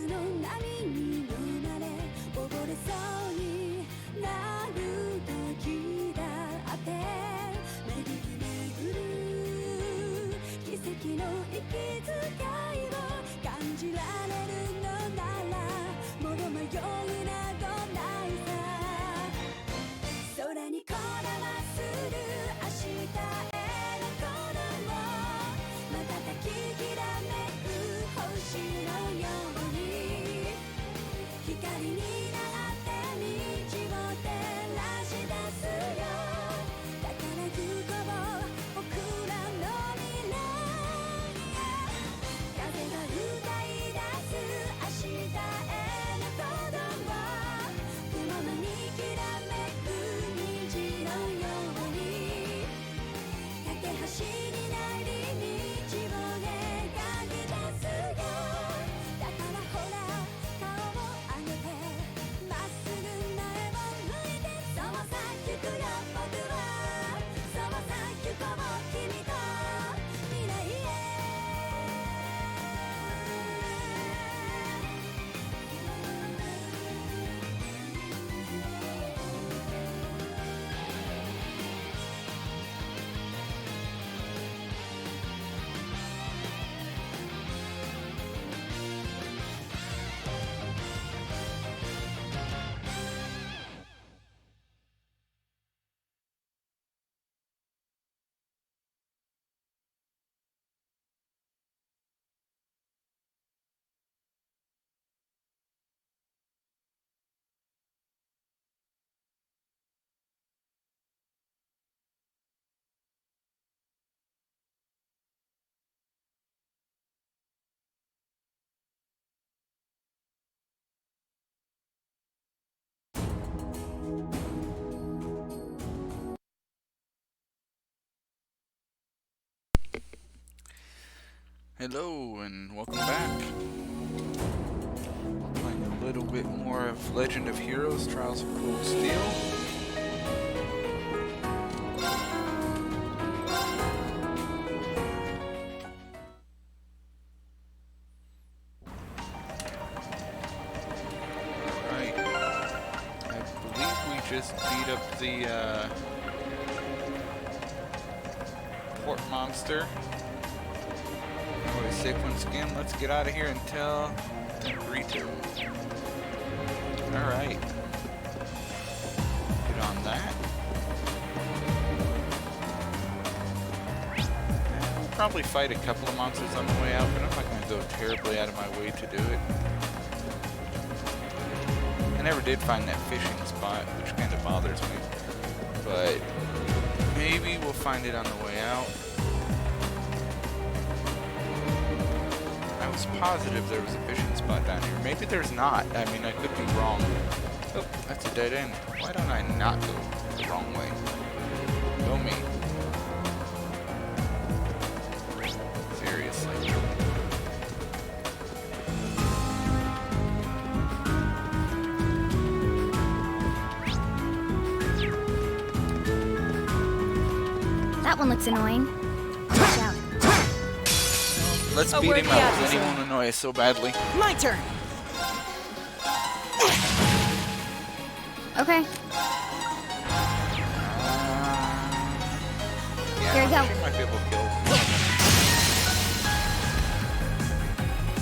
の波に飲まれ溺れそうになる時だって巡る奇跡の息遣いを感じられるのならもろ迷いなどないさ空にこだまする明日への鼓動瞬ききらめく星のように光になって道を照らし出すよ宝くこぼ僕らの未来風が歌い出す明日への鼓動雲間にきらめく虹のように架け橋になり道を描き出すよだからほら顔を上げてまっすぐ前を向いてそうさ行くよ僕はそうさ行こう君と未来へHello and welcome back. We're playing a little bit more of Legend of Heroes: Trials of Cold Steel. Alright. I believe we just beat up the port monster. Sick once again. Let's get out of here and tell Rito. Alright. Get on that. And we'll probably fight a couple of monsters on the way out, but I'm not going to go terribly out of my way to do it. I never did find that fishing spot, which kind of bothers me. But maybe we'll find it on the way out. I was positive there was a fishing spot down here. Maybe there's not. I mean, I could be wrong. Oh, that's a dead end. Why don't I not go the wrong way? Go me. Seriously. That one looks annoying. Watch out. Let's beat him up, because he won't annoy us so badly. My turn! Okay. Yeah, Here we go. She might be able to kill.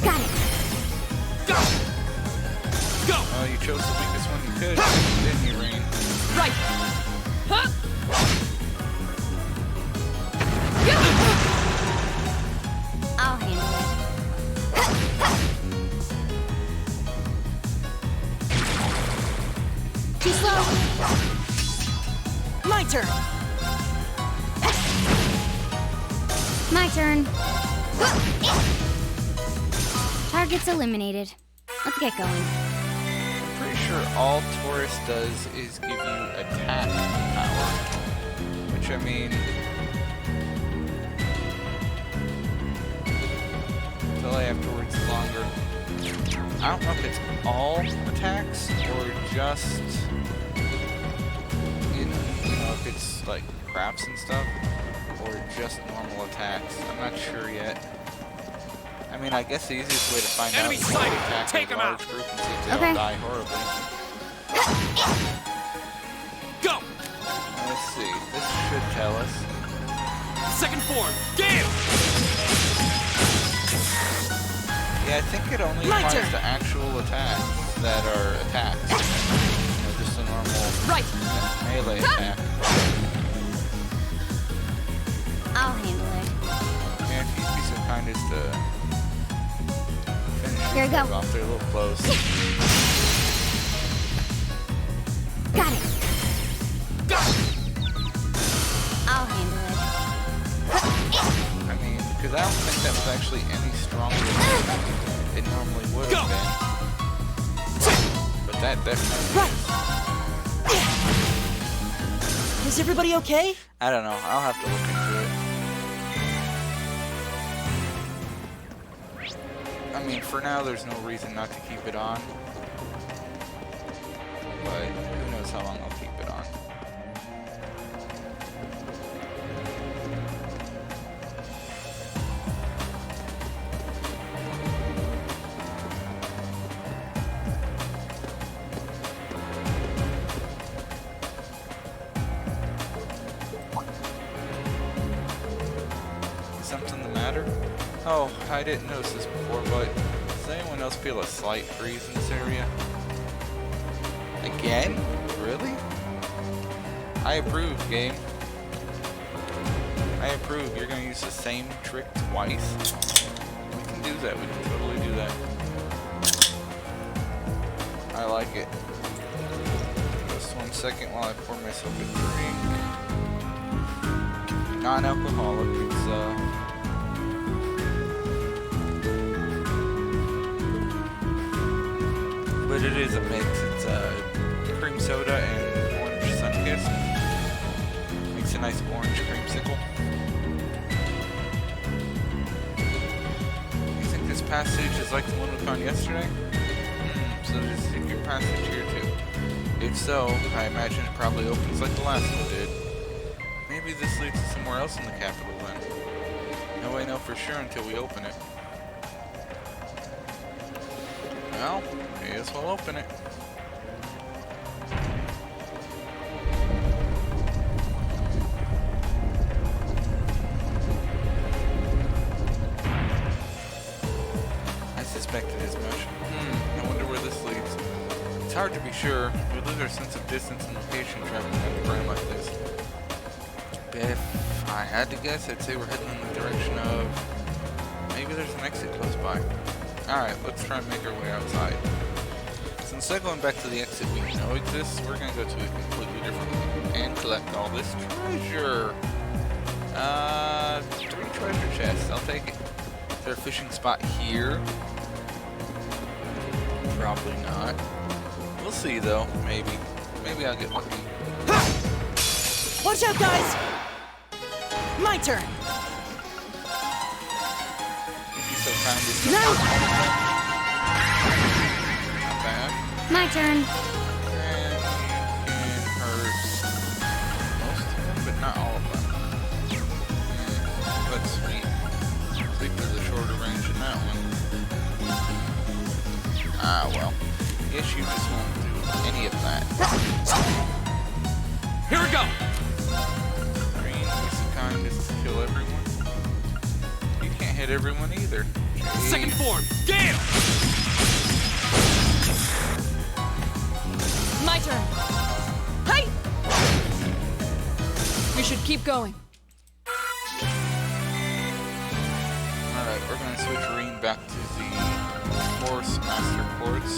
Got it. Go! Go! Oh, you chose the weakest one you could, didn't you, Rain? Right! Huh? I'll handle it. Too slow. My turn! My turn. Target's eliminated. Let's get going. Pretty sure all Taurus does is give you attack power. Which, I mean... delay afterwards longer. I don't know if it's all attacks or just in, you know, if it's like crafts and stuff or just normal attacks. I'm not sure yet. I mean, I guess the easiest way to find Enemy out is to sighted. attack Take a 'em large out. group and see if they Okay. all die horribly. Go! Let's see. This should tell us. Second form. Gale! Yeah, I think it only My applies turn. to actual attacks that are attacks. You know, just a normal Right! melee attack. I'll handle it. Yeah, if you'd be so kind as to finish Here we these guys go. off, they're a little close. Got it. Go! I'll handle it. I mean, because I don't think that was actually any stronger than it normally would Go. have been. But that definitely Right. Is everybody okay? I don't know. I'll have to look into it. I mean, for now, there's no reason not to keep it on. But who knows how long I'll keep it on. Is something the matter? Oh, I didn't notice this before, but does anyone else feel a slight breeze in this area? Again? Really? I approve, game. I approve. You're gonna use the same trick twice? We can do that. We can totally do that. I like it. Just 1 second while I pour myself a drink. Non-alcoholic. It's but it is a mix. It's cream soda and orange Sunkist. Makes a nice orange creamsicle. You think this passage is like the one we found yesterday? So there's a secret passage here too. If so, I imagine it probably opens like the last one did. Maybe this leads to somewhere else in the capital then. No way know for sure until we open it. Well, I guess we'll open it. I suspected as much. I wonder where this leads. It's hard to be sure. We lose our sense of distance and location traveling underground like this. If I had to guess, I'd say we're heading in the direction of... Maybe there's an exit close by. Alright, let's try and make our way outside. So instead of going back to the exit we know exists, we're going to go to a completely different one and collect all this treasure. 3 treasure chests, I'll take it. Is there a fishing spot here? Probably not. We'll see though, maybe. Maybe I'll get lucky. Watch out, guys! My turn. If you're so kind as to... No! Not bad. My turn. And you can hurt most of them, but not all of them. But sweet. Sweet for the shorter range in that one. Ah, well. Guess you just won't do any of that. Here we go! Green is the kind is to kill everyone. You can't hit everyone either. Jeez. Second form. Gale! My turn. Hey! We should keep going. Alright, we're gonna switch Reen back to the Force Master Quartz.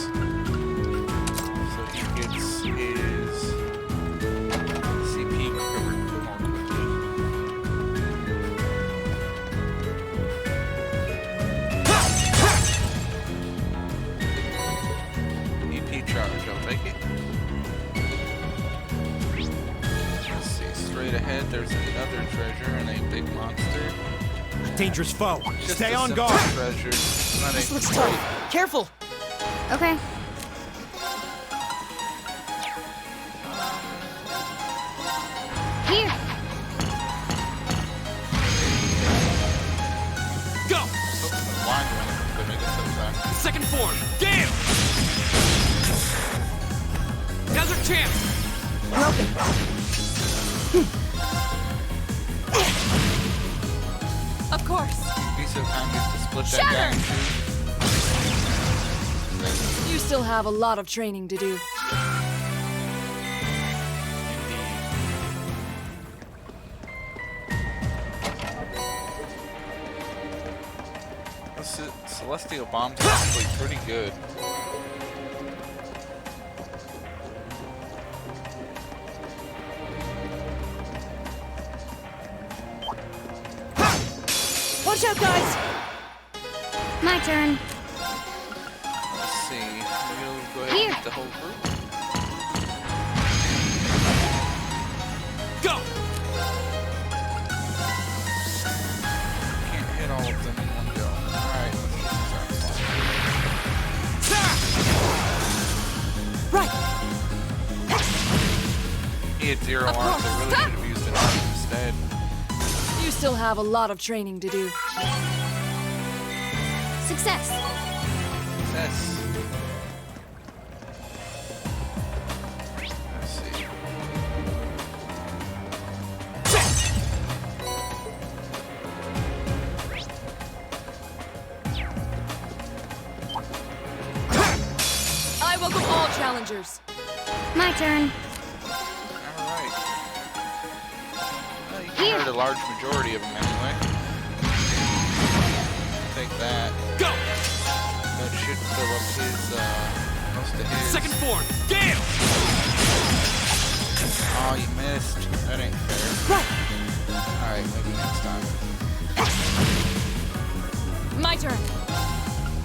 So he gets his CP recovered more quickly. EP charge, I'll take it. Let's see, straight ahead there's another treasure and a big monster. Dangerous foe. Just Stay a on simple guard. treasure. Not This a looks great- tough. Careful. Okay. Here. Go! Blind one. Mega Sosa. Second form, Gale! Desert Champ! Broken. Of course. Be so kind as to split that Shatter! guy in two. You still have a lot of training to do. This Celestial Bomb's actually pretty good. Watch out, guys! My turn. Let's see. We'll go ahead Here. and get the whole group. Go! Can't hit all of them in one go. Alright, let's get this out. Right! He had zero Of arms. I course. really should have used an arm instead. You still have a lot of training to do. Success. Success. Let's see. I welcome all challengers. My turn. Alright. Well, you Here. covered a large majority of them anyway. Take that. Go! That should fill up his, most of his. Second form, Gale! Oh, you missed. That ain't fair. Right! Alright, maybe next time. My turn.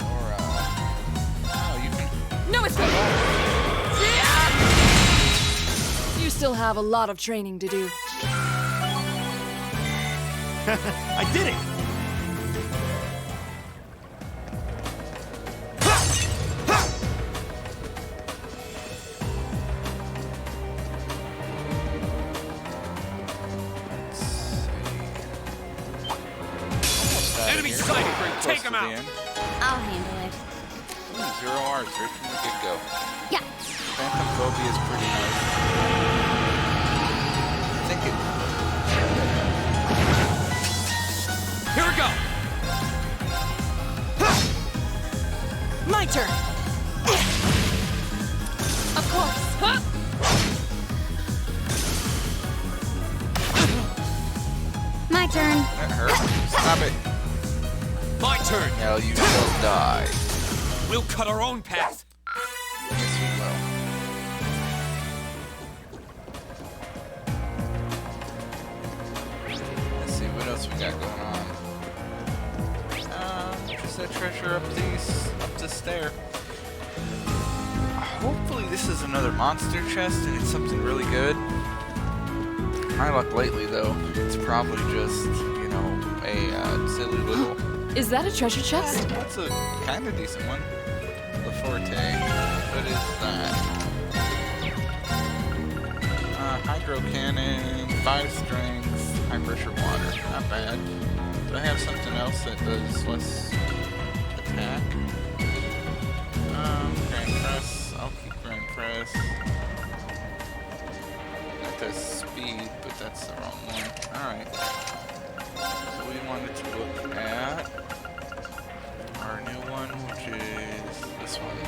Or, oh, you can. No escape. You still have a lot of training to do. I did it! Let's see. Almost out of Enemy here. sighted. Pretty close Take to him the out. end. I'll handle it. Ooh, 0 R's right from the get-go. Yeah. Phantom Phobia is pretty nice. I think it. Here we go! My turn! Of course. Huh? My turn. That hurt. Stop it. My turn! Now you shall die. We'll cut our own path. Yes, we will. Let's see what else we got going on. Just that treasure up the stair. Hopefully this is another monster chest and it's something really good. My luck lately though, it's probably just, you know, a silly little. Is that a treasure chest? That's a kind of decent one. The Forte. What is that? Hydro Cannon, 5 strength, high pressure water. Not bad. Do I have something else that does less attack? Grand Press. I'll keep Grand Press. That does speed, but that's the wrong one. Alright. So we wanted to look at our new one, which is this one.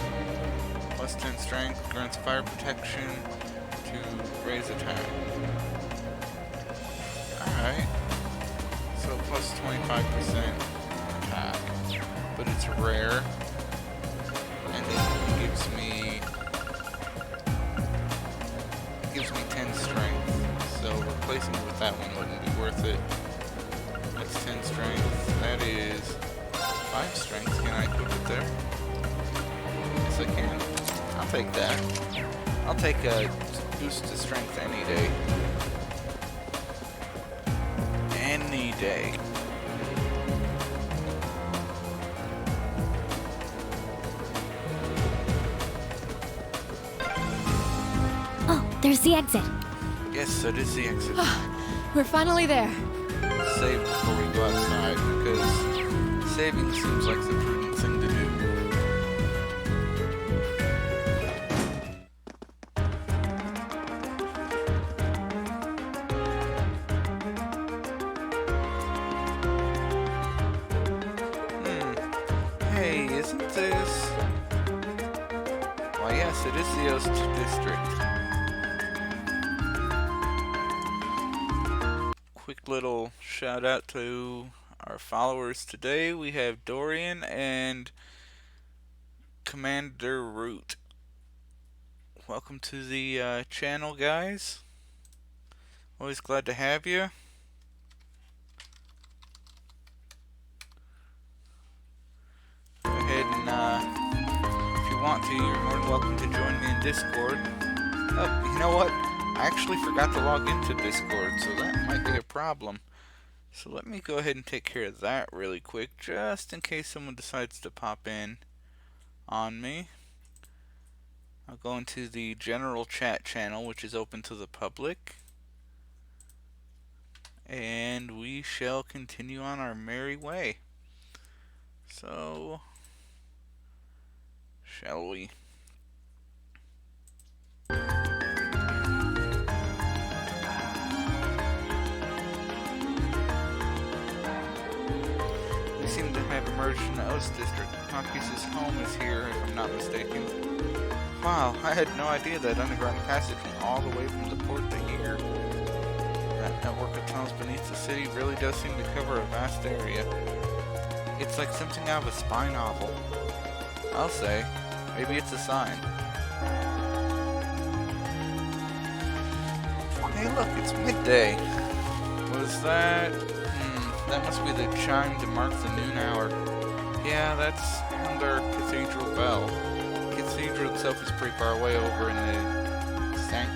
Plus 10 strength, grants fire protection to raise attack. Alright. So plus 25% attack. But it's rare. And it gives me 10 strength. So replacing it with that one wouldn't be worth it. That's 10 strength. That is 5 strength. Can I equip it there? Yes, I can. I'll take that. I'll take a boost to strength any day. Any day. Oh, there's the exit. Yes, that is the exit. We're finally there. Save before we go outside because saving seems like the prudent thing to isn't this... Why, yes, it is the Oast District. Quick little shout out to our followers today. We have Dorian and Commander Root. Welcome to the channel, guys. Always glad to have you. Go ahead and, if you want to, you're more than welcome to join me in Discord. Oh, you know what? I actually forgot to log into Discord, so that might be a problem. So let me go ahead and take care of that really quick, just in case someone decides to pop in on me. I'll go into the general chat channel, which is open to the public. And we shall continue on our merry way. So, shall we? We seem to have emerged from the Oast District. Makis' home is here, if I'm not mistaken. Wow, I had no idea that underground passage went all the way from the port to here. That network of tunnels beneath the city really does seem to cover a vast area. It's like something out of a spy novel. I'll say, maybe it's a sign. Hey look, it's midday. Was that... that must be the chime to mark the noon hour. Yeah, that's under Cathedral Bell. The cathedral itself is pretty far away over in the Sank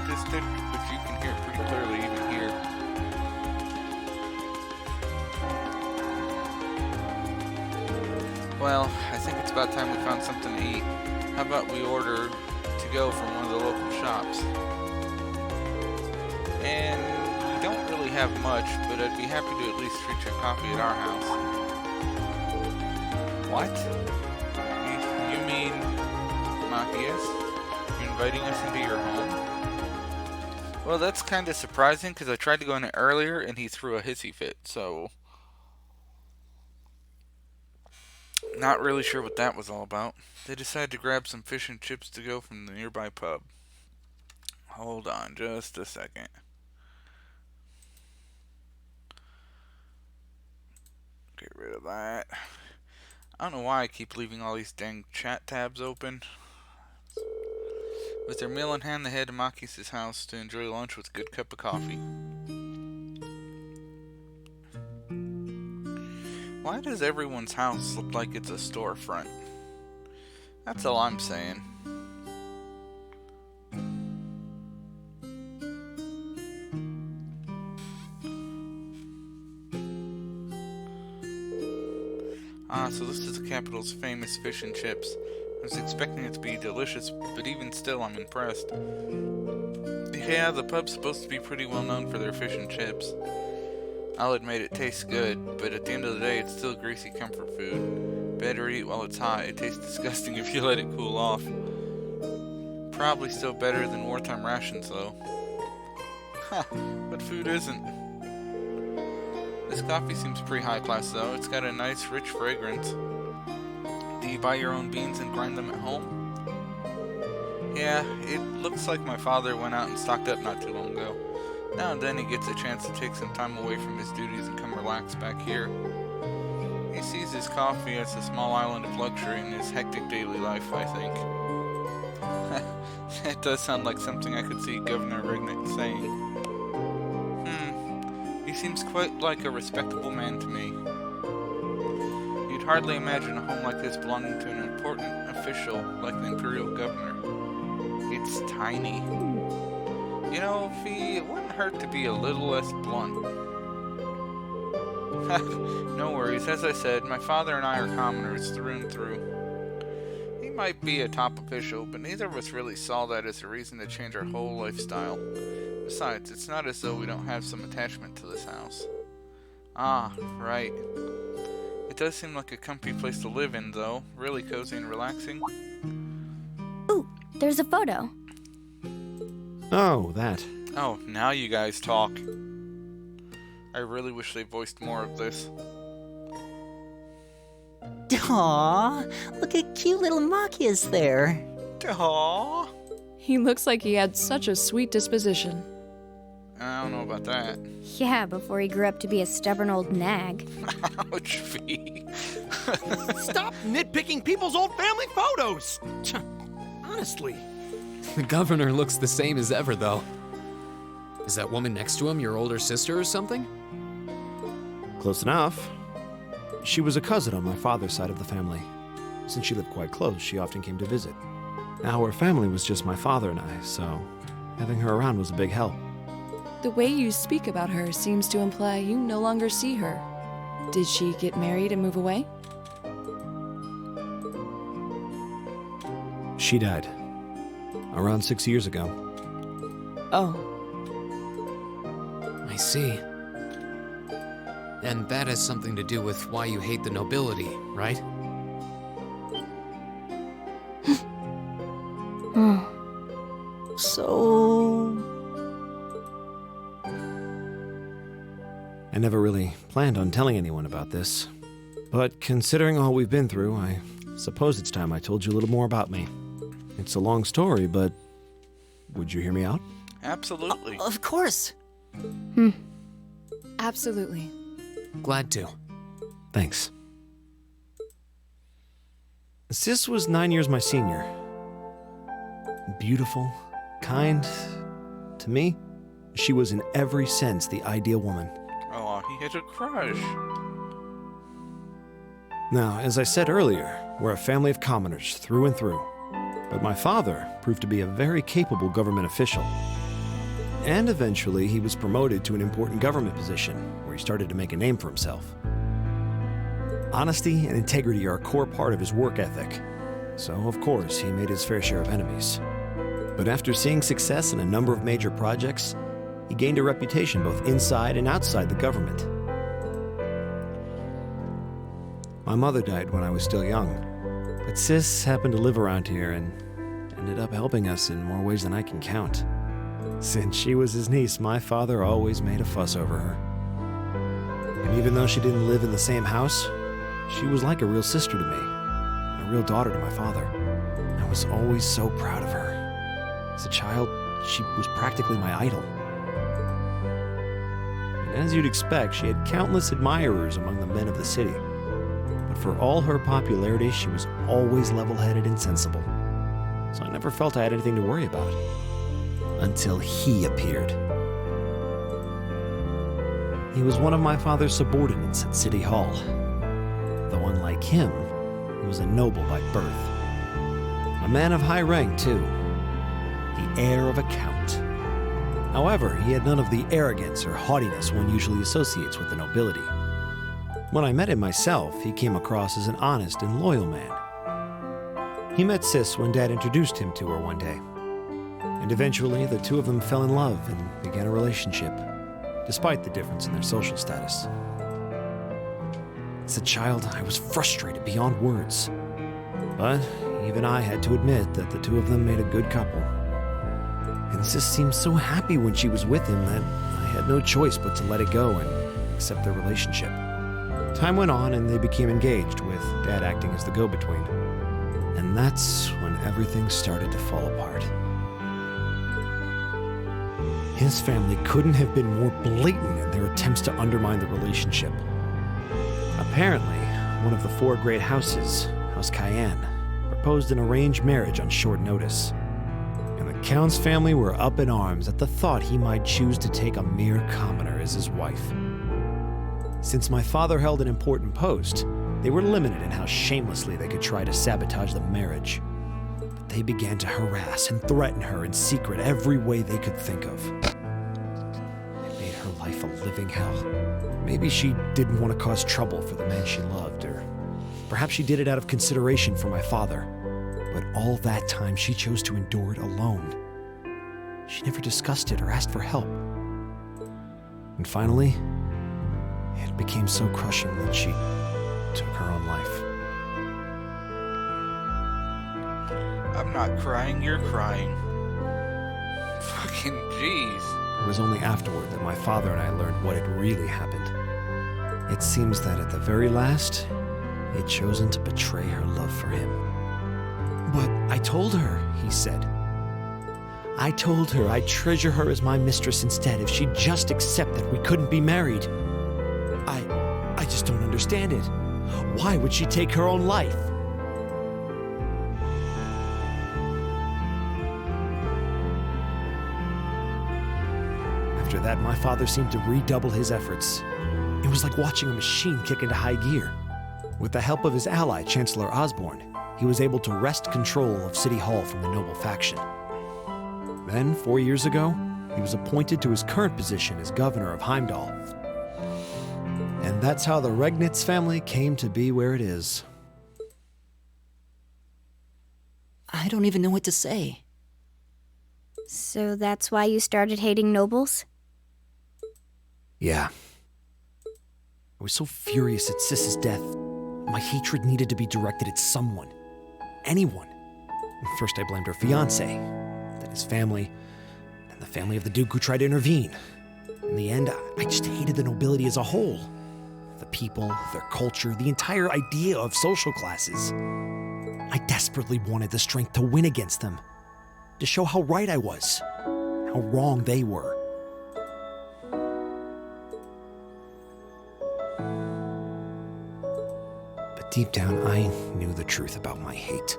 District, but you can hear it pretty clearly even here. Well, I think it's about time we found something to eat. How about we order to go from one of the local shops? And we don't really have much, but I'd be happy to at least treat your coffee at our house. What? You mean, Matthias? You're inviting us into your home? Well, that's kind of surprising, because I tried to go in earlier, and he threw a hissy fit, so... Not really sure what that was all about. They decided to grab some fish and chips to go from the nearby pub. Hold on just a second. Get rid of that. I don't know why I keep leaving all these dang chat tabs open. With their meal in hand, they head to Makis' house to enjoy lunch with a good cup of coffee. Why does everyone's house look like it's a storefront? That's all I'm saying. Ah, so this is the capital's famous fish and chips. I was expecting it to be delicious, but even still, I'm impressed. Yeah, the pub's supposed to be pretty well known for their fish and chips. I'll admit it tastes good, but at the end of the day, it's still greasy comfort food. Better eat while it's hot. It tastes disgusting if you let it cool off. Probably still better than wartime rations, though. Ha! What food isn't? This coffee seems pretty high class, though. It's got a nice, rich fragrance. Do you buy your own beans and grind them at home? Yeah, it looks like my father went out and stocked up not too long ago. Now and then he gets a chance to take some time away from his duties and come relax back here. He sees his coffee as a small island of luxury in his hectic daily life, I think. That does sound like something I could see Governor Rignick saying. He seems quite like a respectable man to me. You'd hardly imagine a home like this belonging to an important official like the Imperial Governor. It's tiny. You know, Fee, it wouldn't hurt to be a little less blunt. No worries, as I said, my father and I are commoners through and through. He might be a top official, but neither of us really saw that as a reason to change our whole lifestyle. Besides, it's not as though we don't have some attachment to this house. Ah, right. It does seem like a comfy place to live in, though. Really cozy and relaxing. Ooh, there's a photo. Oh, that. Oh, now you guys talk. I really wish they voiced more of this. Aw, look at cute little Machias there. Aww. He looks like he had such a sweet disposition. I don't know about that. Yeah, before he grew up to be a stubborn old nag. Ouch, V. Stop nitpicking people's old family photos! Honestly. The governor looks the same as ever, though. Is that woman next to him your older sister or something? Close enough. She was a cousin on my father's side of the family. Since she lived quite close, she often came to visit. Now her family was just my father and I, so having her around was a big help. The way you speak about her seems to imply you no longer see her. Did she get married and move away? She died. Around 6 years ago. Oh, I see. And that has something to do with why you hate the nobility, right? So... I never really planned on telling anyone about this. But considering all we've been through, I suppose it's time I told you a little more about me. It's a long story, but would you hear me out? Absolutely. Of course. absolutely. Glad to. Thanks. Sis was 9 years my senior. Beautiful, kind. To me, she was in every sense the ideal woman. Oh, he had a crush. Now, as I said earlier, we're a family of commoners through and through. But my father proved to be a very capable government official. And eventually, he was promoted to an important government position, where he started to make a name for himself. Honesty and integrity are a core part of his work ethic. So, of course, he made his fair share of enemies. But after seeing success in a number of major projects, he gained a reputation both inside and outside the government. My mother died when I was still young, but Sis happened to live around here and ended up helping us in more ways than I can count. Since she was his niece, my father always made a fuss over her. And even though she didn't live in the same house, she was like a real sister to me, a real daughter to my father. I was always so proud of her. As a child, she was practically my idol. And as you'd expect, she had countless admirers among the men of the city. But for all her popularity, she was always level-headed and sensible. So I never felt I had anything to worry about. Until he appeared. He was one of my father's subordinates at City Hall. Though unlike him, he was a noble by birth. A man of high rank, too. The heir of a count. However, he had none of the arrogance or haughtiness one usually associates with the nobility. When I met him myself, he came across as an honest and loyal man. He met Sis when Dad introduced him to her one day. And eventually, the two of them fell in love and began a relationship, despite the difference in their social status. As a child, I was frustrated beyond words. But even I had to admit that the two of them made a good couple. And Sis seemed so happy when she was with him that I had no choice but to let it go and accept their relationship. Time went on and they became engaged, with Dad acting as the go-between. And that's when everything started to fall apart. His family couldn't have been more blatant in their attempts to undermine the relationship. Apparently, one of the four great houses, House Cayenne, proposed an arranged marriage on short notice. And the Count's family were up in arms at the thought he might choose to take a mere commoner as his wife. Since my father held an important post, they were limited in how shamelessly they could try to sabotage the marriage. But they began to harass and threaten her in secret every way they could think of. It made her life a living hell. Maybe she didn't want to cause trouble for the man she loved, or perhaps she did it out of consideration for my father. But all that time, she chose to endure it alone. She never discussed it or asked for help. And finally, it became so crushing that she took her own life. I'm not crying, you're crying. Fucking jeez. It was only afterward that my father and I learned what had really happened. It seems that at the very last, had chosen to betray her love for him. But I told her, he said. I told her I'd treasure her as my mistress instead if she'd just accept that we couldn't be married. I just don't understand it. Why would she take her own life? After that, my father seemed to redouble his efforts. It was like watching a machine kick into high gear. With the help of his ally, Chancellor Osborne, he was able to wrest control of City Hall from the noble faction. Then, 4 years ago, he was appointed to his current position as governor of Heimdall. And that's how the Regnitz family came to be where it is. I don't even know what to say. So that's why you started hating nobles? Yeah. I was so furious at Sis's death. My hatred needed to be directed at someone. Anyone. First I blamed her fiancé, then his family, and the family of the Duke who tried to intervene. In the end, I just hated the nobility as a whole. The people, their culture, the entire idea of social classes. I desperately wanted the strength to win against them. To show how right I was. How wrong they were. But deep down, I knew the truth about my hate.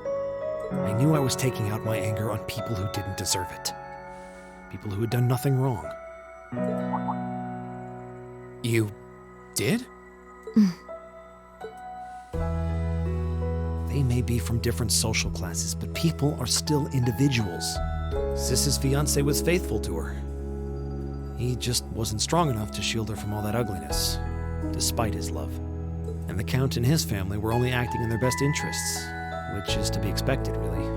I knew I was taking out my anger on people who didn't deserve it. People who had done nothing wrong. You did? They may be from different social classes, but people are still individuals. Sis's fiancé was faithful to her. He just wasn't strong enough to shield her from all that ugliness, despite his love. And the Count and his family were only acting in their best interests, which is to be expected, really.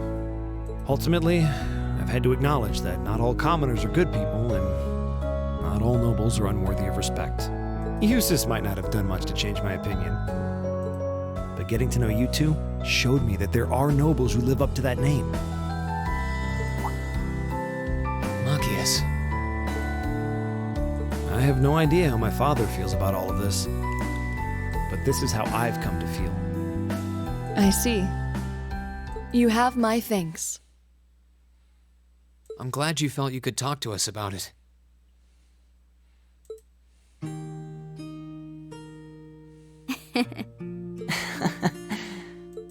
Ultimately, I've had to acknowledge that not all commoners are good people, and not all nobles are unworthy of respect. Eustace might not have done much to change my opinion. But getting to know you two showed me that there are nobles who live up to that name. Machias. I have no idea how my father feels about all of this. But this is how I've come to feel. I see. You have my thanks. I'm glad you felt you could talk to us about it.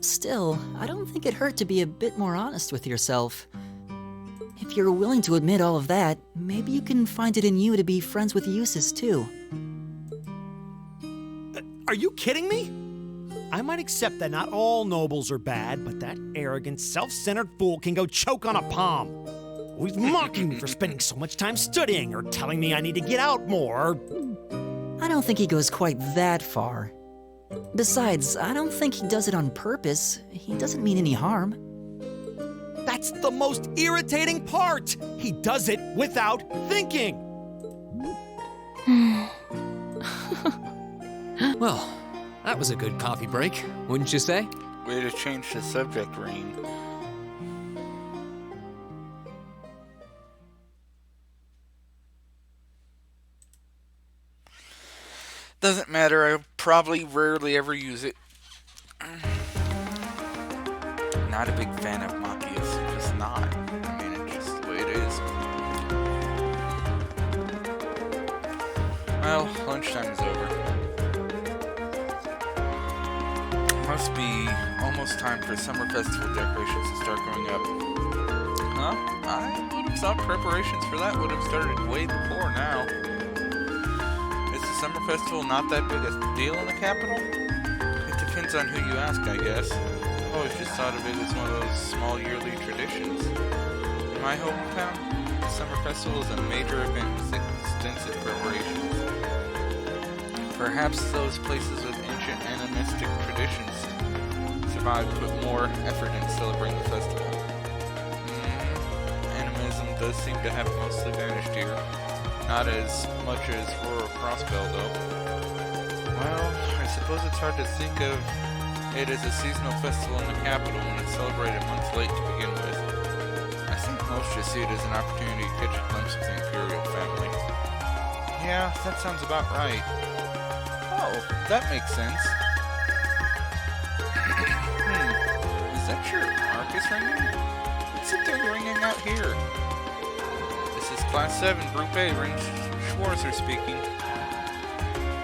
Still, I don't think it hurt to be a bit more honest with yourself. If you're willing to admit all of that, maybe you can find it in you to be friends with Eustace too. Are you kidding me? I might accept that not all nobles are bad, but that arrogant, self-centered fool can go choke on a palm. Always mocking me for spending so much time studying, or telling me I need to get out more. I don't think he goes quite that far. Besides, I don't think he does it on purpose. He doesn't mean any harm. That's the most irritating part! He does it without thinking! Well, that was a good coffee break, wouldn't you say? Way to change the subject, Rain. Doesn't matter, I probably rarely ever use it. Not a big fan of Machias, just not. I mean, it's just the way it is. Well, lunchtime is over. Must be almost time for summer festival decorations to start going up. Huh? I would have thought preparations for that would have started way before now. Is the summer festival not that big a deal in the capital? It depends on who you ask, I guess. I've always just thought of it as one of those small yearly traditions. In my hometown, the summer festival is a major event with extensive preparations. Perhaps those places with ancient animistic traditions survive put more effort into celebrating the festival. Animism does seem to have mostly vanished here. Not as much as rural Crossbell, though. Well, I suppose it's hard to think of it as a seasonal festival in the capital when it's celebrated months late to begin with. I think most just see it as an opportunity to catch a glimpse of the Imperial family. Yeah, that sounds about right. Oh, that makes sense. here. This is Class 7, Group A, Rin Schwarzer speaking.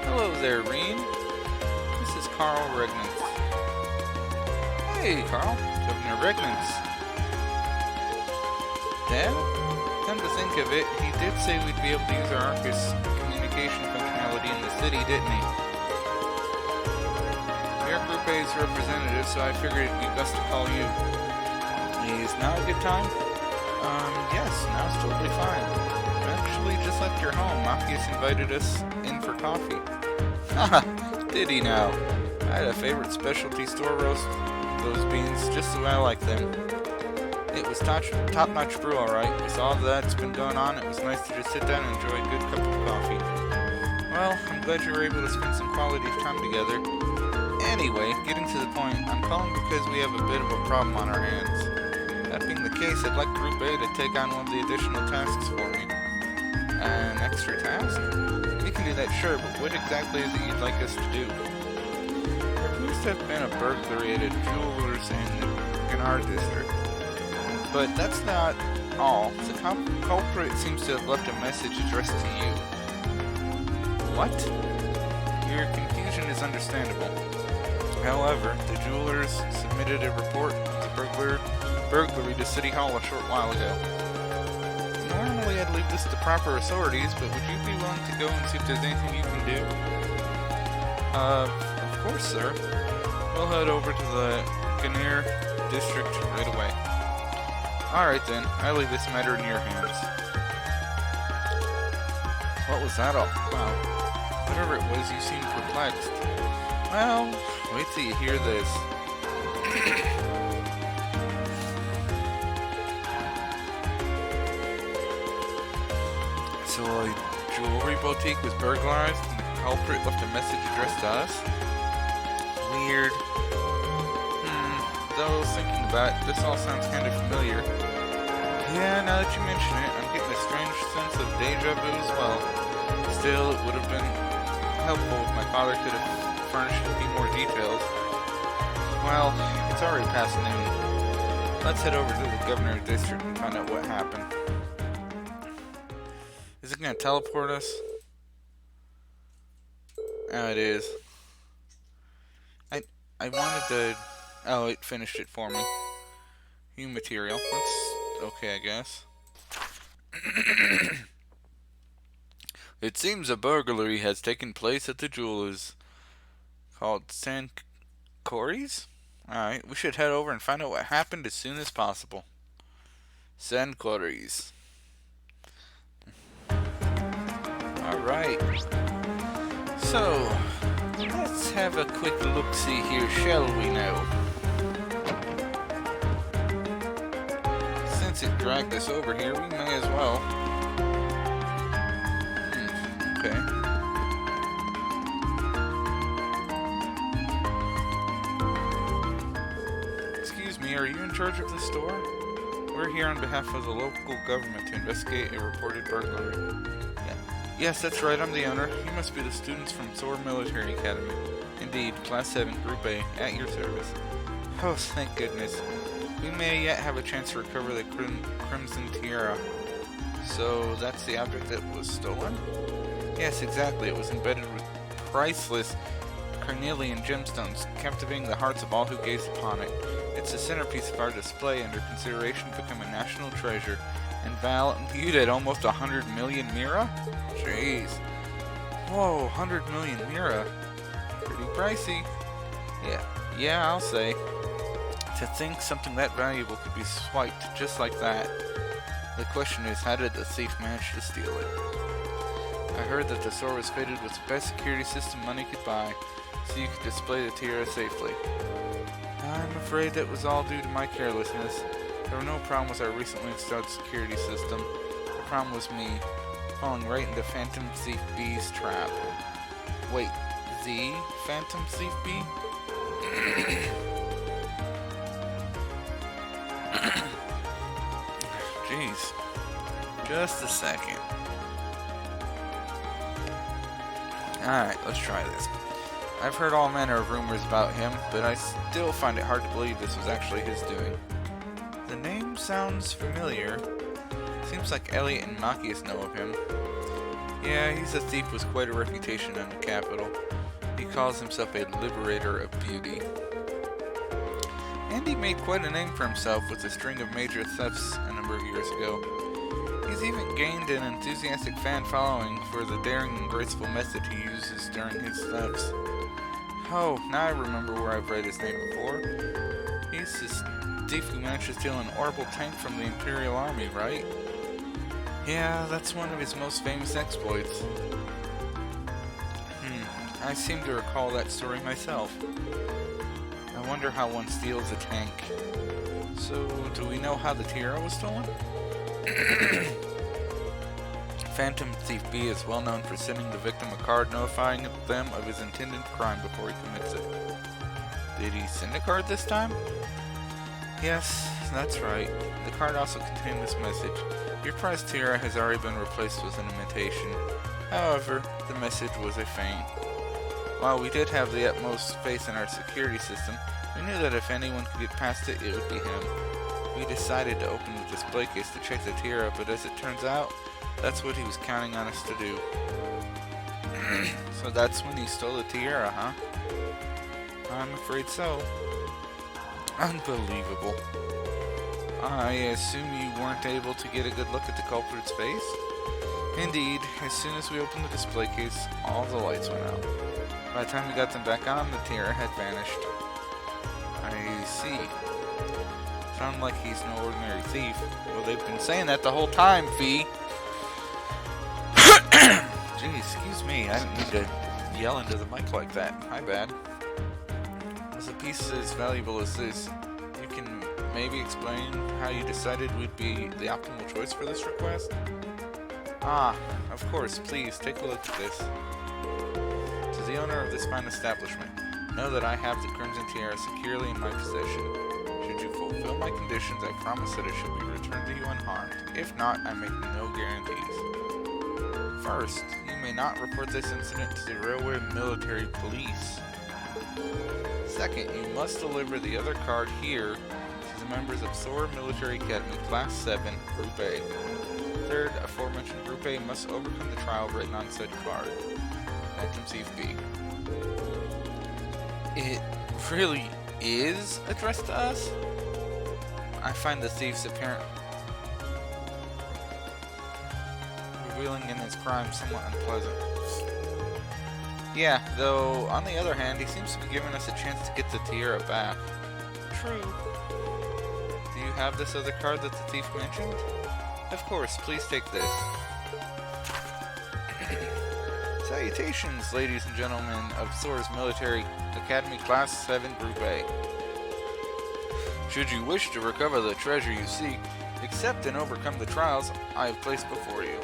Hello there, Reem. This is Carl Regnitz. Hey, Carl. Governor Regnitz. Dad? Come to think of it, he did say we'd be able to use our Arcus communication functionality in the city, didn't he? You're Group A's representative, so I figured it'd be best to call you. Is now a good time? Yes, now's totally fine. Actually, just left your home. Machias invited us in for coffee. Haha, did he now? I had a favorite specialty store roast. Those beans, just the way I like them. It was top-notch brew, alright. With all that's been going on, it was nice to just sit down and enjoy a good cup of coffee. Well, I'm glad you were able to spend some quality time together. Anyway, getting to the point, I'm calling because we have a bit of a problem on our hands. That being the case, I'd like Group A to take on one of the additional tasks for me. An extra task? We can do that, sure, but what exactly is it you'd like us to do? There appears to have been a burglary at a jeweler's in the Gennard district. But that's not all. The culprit seems to have left a message addressed to you. What? Your confusion is understandable. However, the jewelers submitted a report of the burglary to City Hall a short while ago. Normally I'd leave this to proper authorities, but would you be willing to go and see if there's anything you can do? Of course, sir. We'll head over to the Gennard district right away. Alright then, I leave this matter in your hands. What was that all about? Whatever it was, you seemed perplexed. Well, wait till you hear this. So a jewelry boutique was burglarized and the culprit left a message addressed to us? Weird. Though I was thinking about it, this all sounds kind of familiar. Yeah, now that you mention it, I'm getting a strange sense of deja vu as well. Still, it would have been helpful if my father could have furnished a few more details. Well, it's already past noon. Let's head over to the Governor's District and find out what happened. Is it gonna teleport us? Oh, it is. I wanted to... Oh, it finished it for me. New material. That's okay, I guess. It seems a burglary has taken place at the jewelers called Sankoris? Alright, we should head over and find out what happened as soon as possible. Sankoris. Alright. So, let's have a quick look-see here, shall we now? Since it dragged us over here, we may as well. Okay. Excuse me, are you in charge of the store? We're here on behalf of the local government to investigate a reported burglary. Yes, that's right, I'm the owner. You must be the students from Thor Military Academy. Indeed, Class 7, Group A, at your service. Oh, thank goodness. We may yet have a chance to recover the Crimson Tiara. So, that's the object that was stolen? Yes, exactly. It was embedded with priceless carnelian gemstones, captivating the hearts of all who gaze upon it. It's the centerpiece of our display, under consideration to become a national treasure, and valued at almost 100 million Mira? Jeez. Whoa, 100 million Mira. Pretty pricey. Yeah, I'll say. To think something that valuable could be swiped just like that. The question is, how did the thief manage to steal it? I heard that the store was fitted with the best security system money could buy, so you could display the tiara safely. I'm afraid that was all due to my carelessness. There were no problem with our recently installed security system. The problem was me, falling right into Phantom Thief B's trap. Wait, the Phantom Thief B? Jeez. Just a second. Alright, let's try this. I've heard all manner of rumors about him, but I still find it hard to believe this was actually his doing. The name sounds familiar. Seems like Elliot and Machias know of him. Yeah, he's a thief with quite a reputation in the capital. He calls himself a liberator of beauty. And he made quite a name for himself with a string of major thefts a number of years ago. He's even gained an enthusiastic fan following for the daring and graceful method he uses during his thefts. Oh, now I remember where I've read his name before. He's this thief who managed to steal an orbital tank from the Imperial Army, right? Yeah, that's one of his most famous exploits. I seem to recall that story myself. I wonder how one steals a tank. So, do we know how the tiara was stolen? Phantom Thief B is well known for sending the victim a card notifying them of his intended crime before he commits it. Did he send a card this time? Yes, that's right. The card also contained this message. Your prized tiara has already been replaced with an imitation. However, the message was a feint. While we did have the utmost faith in our security system, we knew that if anyone could get past it, it would be him. We decided to open the display case to check the tiara, but as it turns out, that's what he was counting on us to do. So that's when he stole the tiara, huh? I'm afraid so. Unbelievable. I assume you weren't able to get a good look at the culprit's face? Indeed, as soon as we opened the display case, all the lights went out. By the time we got them back on, the tiara had vanished. I see. Sound like he's no ordinary thief. Well, they've been saying that the whole time, Fee. Gee, excuse me. I didn't mean to yell into the mic like that. My bad. As a piece as valuable as this, you can maybe explain how you decided we'd be the optimal choice for this request? Ah, of course. Please, take a look at this. To the owner of this fine establishment, know that I have the Crimson Tiara securely in my possession. Should you fulfill my conditions, I promise that it should be returned to you unharmed. If not, I make no guarantees. First, you may not report this incident to the Railway Military Police. Second, you must deliver the other card here to the members of Sora Military Academy Class 7, Group A. Third, aforementioned Group A must overcome the trial written on said card. Phantom Thief B. It really is addressed to us? I find the thief's apparent revealing in his crime somewhat unpleasant. Yeah, though, on the other hand, he seems to be giving us a chance to get the tiara back. True. Do you have this other card that the thief mentioned? Of course, please take this. Salutations, ladies and gentlemen of Sora's Military Academy Class 7 Group A. Should you wish to recover the treasure you seek, accept and overcome the trials I have placed before you.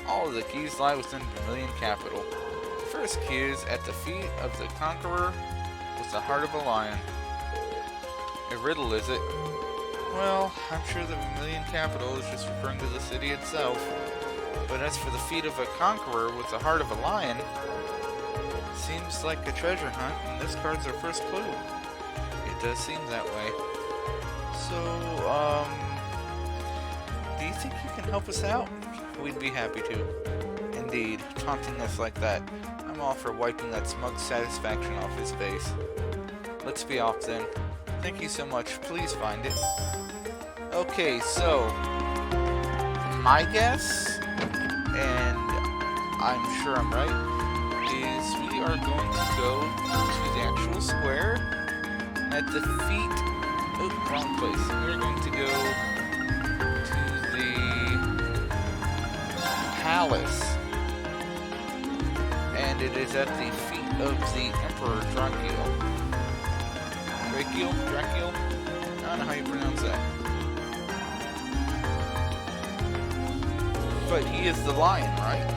All of the keys lie within Vermilion Capital. The first key is at the feet of the Conqueror with the heart of a lion. A riddle, is it? Well, I'm sure the Vermilion Capital is just referring to the city itself. But as for the feet of a conqueror with the heart of a lion, seems like a treasure hunt, and this card's our first clue. It does seem that way. So, do you think you can help us out? We'd be happy to. Indeed, taunting us like that. I'm all for wiping that smug satisfaction off his face. Let's be off then. Thank you so much. Please find it. Okay, so my guess, and I'm sure I'm right, is we are going to go to the actual square at the feet. Oh, wrong place. We're going to go to the palace, and it is at the feet of the Emperor Dracul. Dracul? I don't know how you pronounce that. But he is the lion, right?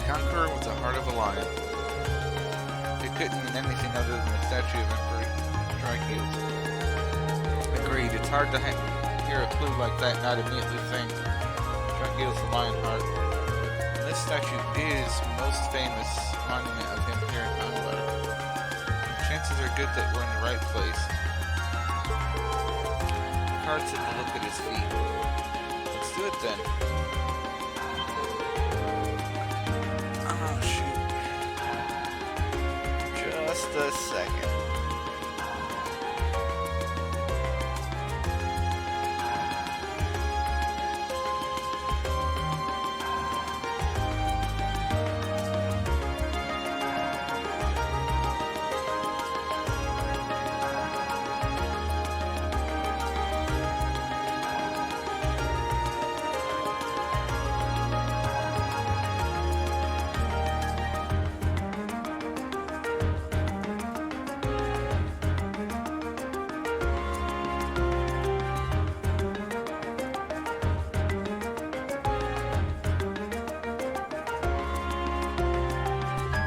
Conqueror with the heart of a lion. It couldn't mean anything other than the statue of Emperor Dracul. Agreed, it's hard to hear a clue like that and not immediately think Dracula's the lion heart. This statue is the most famous monument of him here in Conqueror. good that we're in the right place. Picard said to look at his feet. Let's do it then. Oh, shoot. Just a second.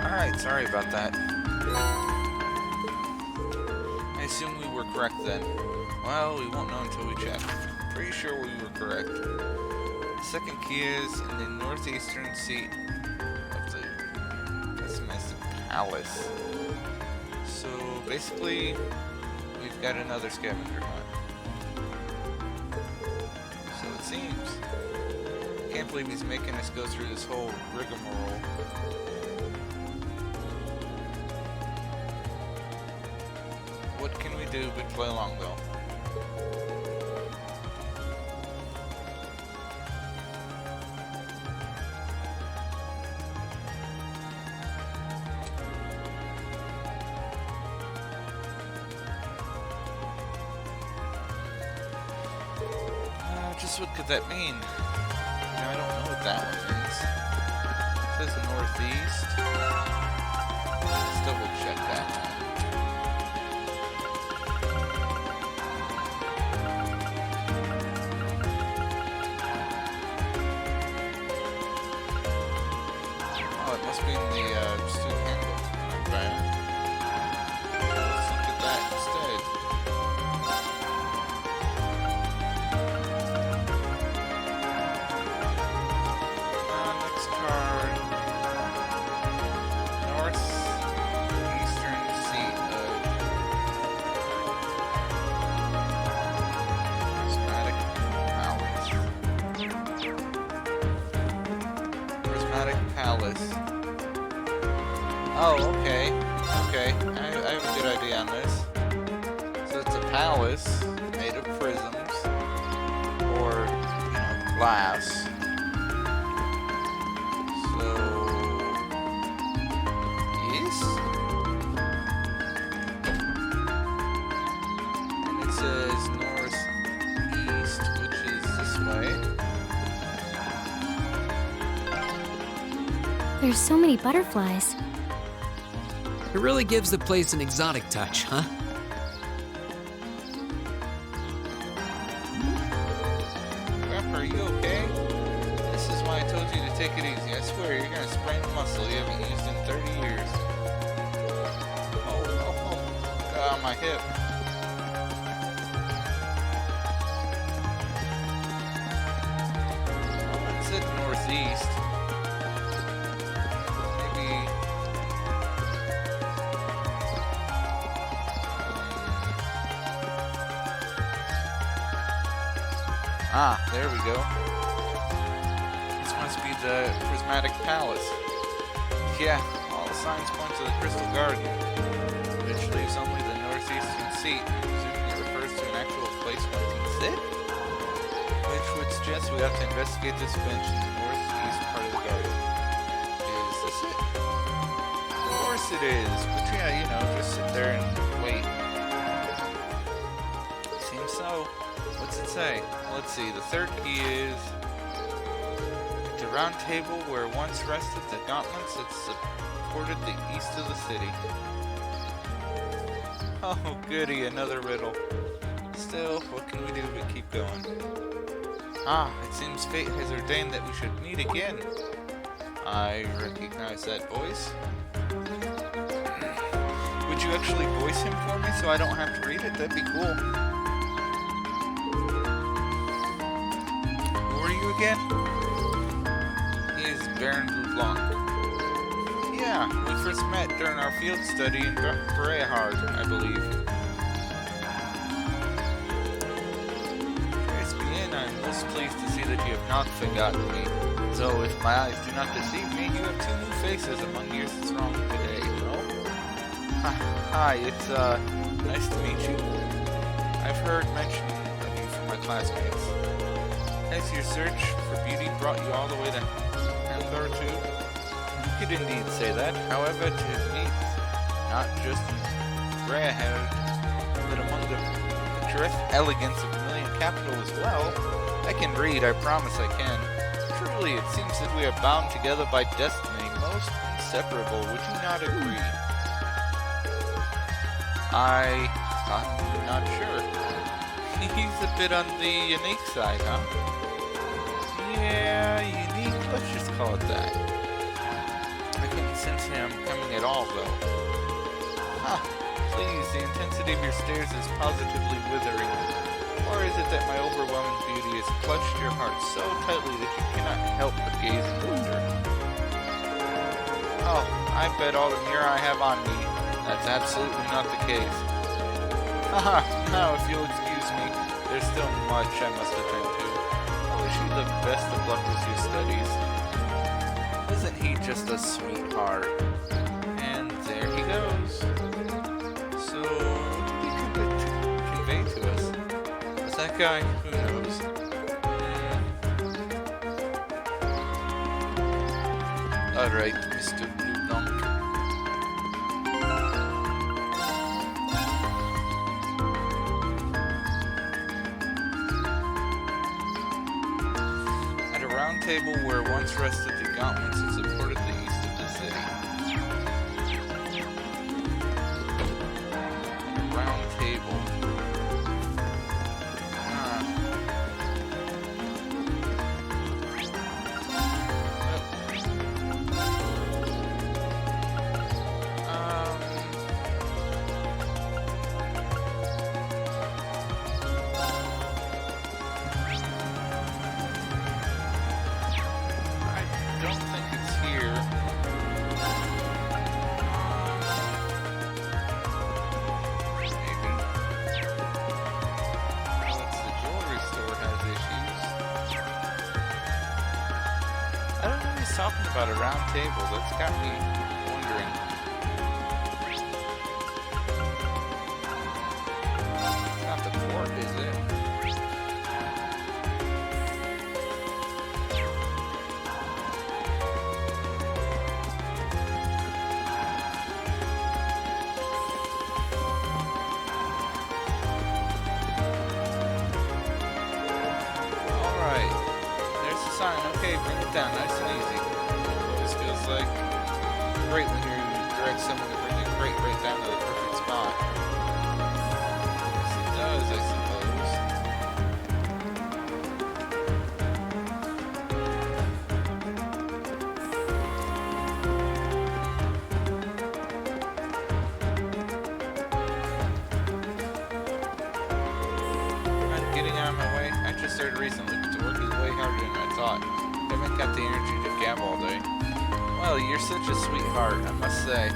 Alright, sorry about that. I assume we were correct then. Well, we won't know until we check. Pretty sure we were correct. The second key is in the northeastern seat of the pessimistic palace. So basically, we've got another scavenger hunt. So it seems. Can't believe he's making us go through this whole rigmarole. What can we do but play along though? Just what could that mean? I don't know what that one means. It says northeast. Let's double check that one. Oh, it must be in the student handbook. Not bad. Let's look at that instead. Next card. Northeastern seat of Prismatic Palace. Prismatic Palace. Oh, okay. Okay. I have a good idea on this. So it's a palace made of prisms or, glass. So east? And it says northeast, which is this way. There's so many butterflies. It really gives the place an exotic touch, huh? Crap, are you okay? This is why I told you to take it easy. I swear you're gonna sprain a muscle you haven't used in 30 years. Oh, got on my hip. Oh, it said northeast. Maybe. Ah, there we go. This must be the Prismatic Palace. Yeah, all the signs point to the Crystal Garden, which leaves only the northeastern seat. I'm presuming it refers to an actual place one can sit? Which would suggest we have to investigate this bench in the northeast part of the garden. Is this it? Of course it is. But yeah, just sit there and wait. Seems so. What's it say? Let's see, the third key is the round table where once rested the gauntlets that supported the east of the city. Oh goody, another riddle. Still, what can we do but keep going? Ah, it seems fate has ordained that we should meet again. I recognize that voice. Would you actually voice him for me so I don't have to read it? That'd be cool. Who are you again? He is Baron Leblanc. Yeah, we first met during our field study in Brehard, I believe. Praise be in, I'm most pleased to see that you have not forgotten me. So, if my eyes do not deceive me, you have 2 new faces among your throng today, no? Hi, it's, nice to meet you. I've heard mention of you from my classmates. Has your search for beauty brought you all the way to Handor too? You could indeed say that. However, to me, not just in Brehard, but among the picturesque elegance of the Million Capital as well. I can read, I promise I can. Truly, it seems that we are bound together by destiny, most inseparable. Would you not agree? I'm not sure. He's a bit on the unique side, huh? Yeah, unique. Let's just call it that. I couldn't sense him coming at all, though. Please, the intensity of your stares is positively withering. Or is it that my overwhelming beauty has clutched your heart so tightly that you cannot help but gaze in wonder? Oh, I bet all the mirror I have on me. That's absolutely not the case. Haha, now if you'll excuse me, there's still much I must attend to. I wish you the best of luck with your studies. Isn't he just a sweetheart? And there he goes. So, what did he convey to us? Was that guy? Who knows? Alright, Mr. Blue Donk. Table where once rested the gauntlets that supported the east of the city. A round table. Talking about a round table, that's got me wondering. It's not the court, is it? Alright. There's the sign. Okay, bring it down nice and easy. Feels like great when you direct someone to bring a crate right down to the perfect spot. Yes, it does, I suppose. I'm getting out of my way. I just started recently, but the work is way harder than I thought. I haven't got the energy to gab all day. Well, you're such a sweetheart, I must say.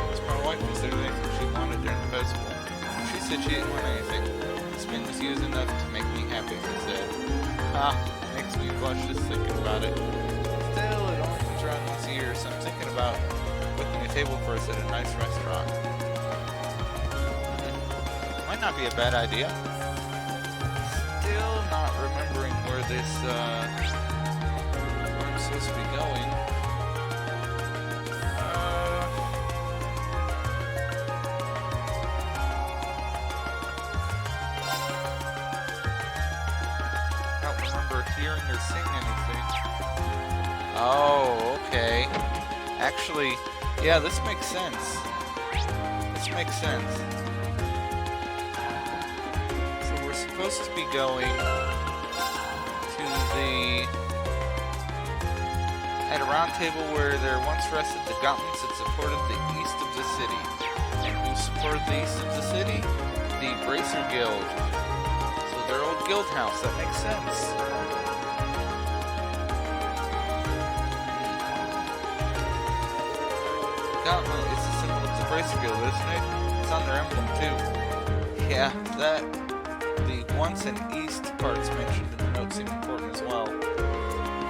It's my wife. Was there anything she wanted during the festival? She said she didn't want anything. Spending with you is enough to make me happy, she said. Makes me blush just thinking about it. Still, it only comes around once a year, so I'm thinking about booking a table for us at a nice restaurant. Might not be a bad idea. Still not remembering where this, where I'm supposed to be going. I don't remember hearing or seeing anything. Oh, okay. Actually, yeah, this makes sense. This makes sense. So we're supposed to be going to the... at a round table where there once rested the gauntlets that supported the east of the city, and whose for the east of the city, the Bracer Guild. So their old guild house, that makes sense. Gauntlet is the symbol of the Bracer Guild, isn't it? It's on their emblem too. Yeah, that. The once and east parts mentioned in the notes seem important as well.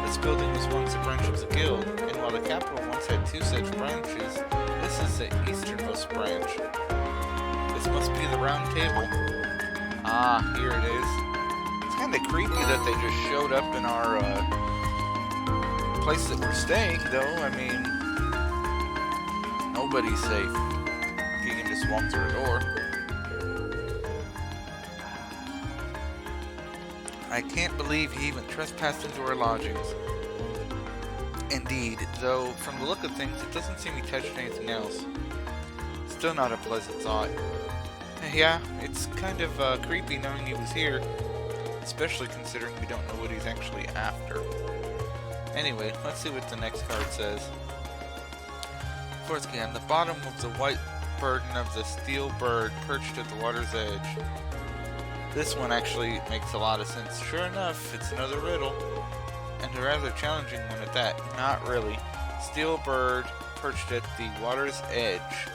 This building was once a branch of the guild, and while the capital once had 2 such branches, this is the easternmost branch. This must be the Round Table. Ah, here it is. It's kind of creepy that they just showed up in our place that we're staying, though. I mean, nobody's safe if you can just walk through a door. I can't believe he even trespassed into our lodgings. Indeed, though from the look of things, it doesn't seem he touched anything else. Still not a pleasant thought. Yeah, it's kind of creepy knowing he was here, especially considering we don't know what he's actually after. Anyway, let's see what the next card says. Fourth key, on the bottom of the white burden of the steel bird perched at the water's edge. This one actually makes a lot of sense. Sure enough, it's another riddle, and a rather challenging one at that. Not really. Steel bird perched at the water's edge.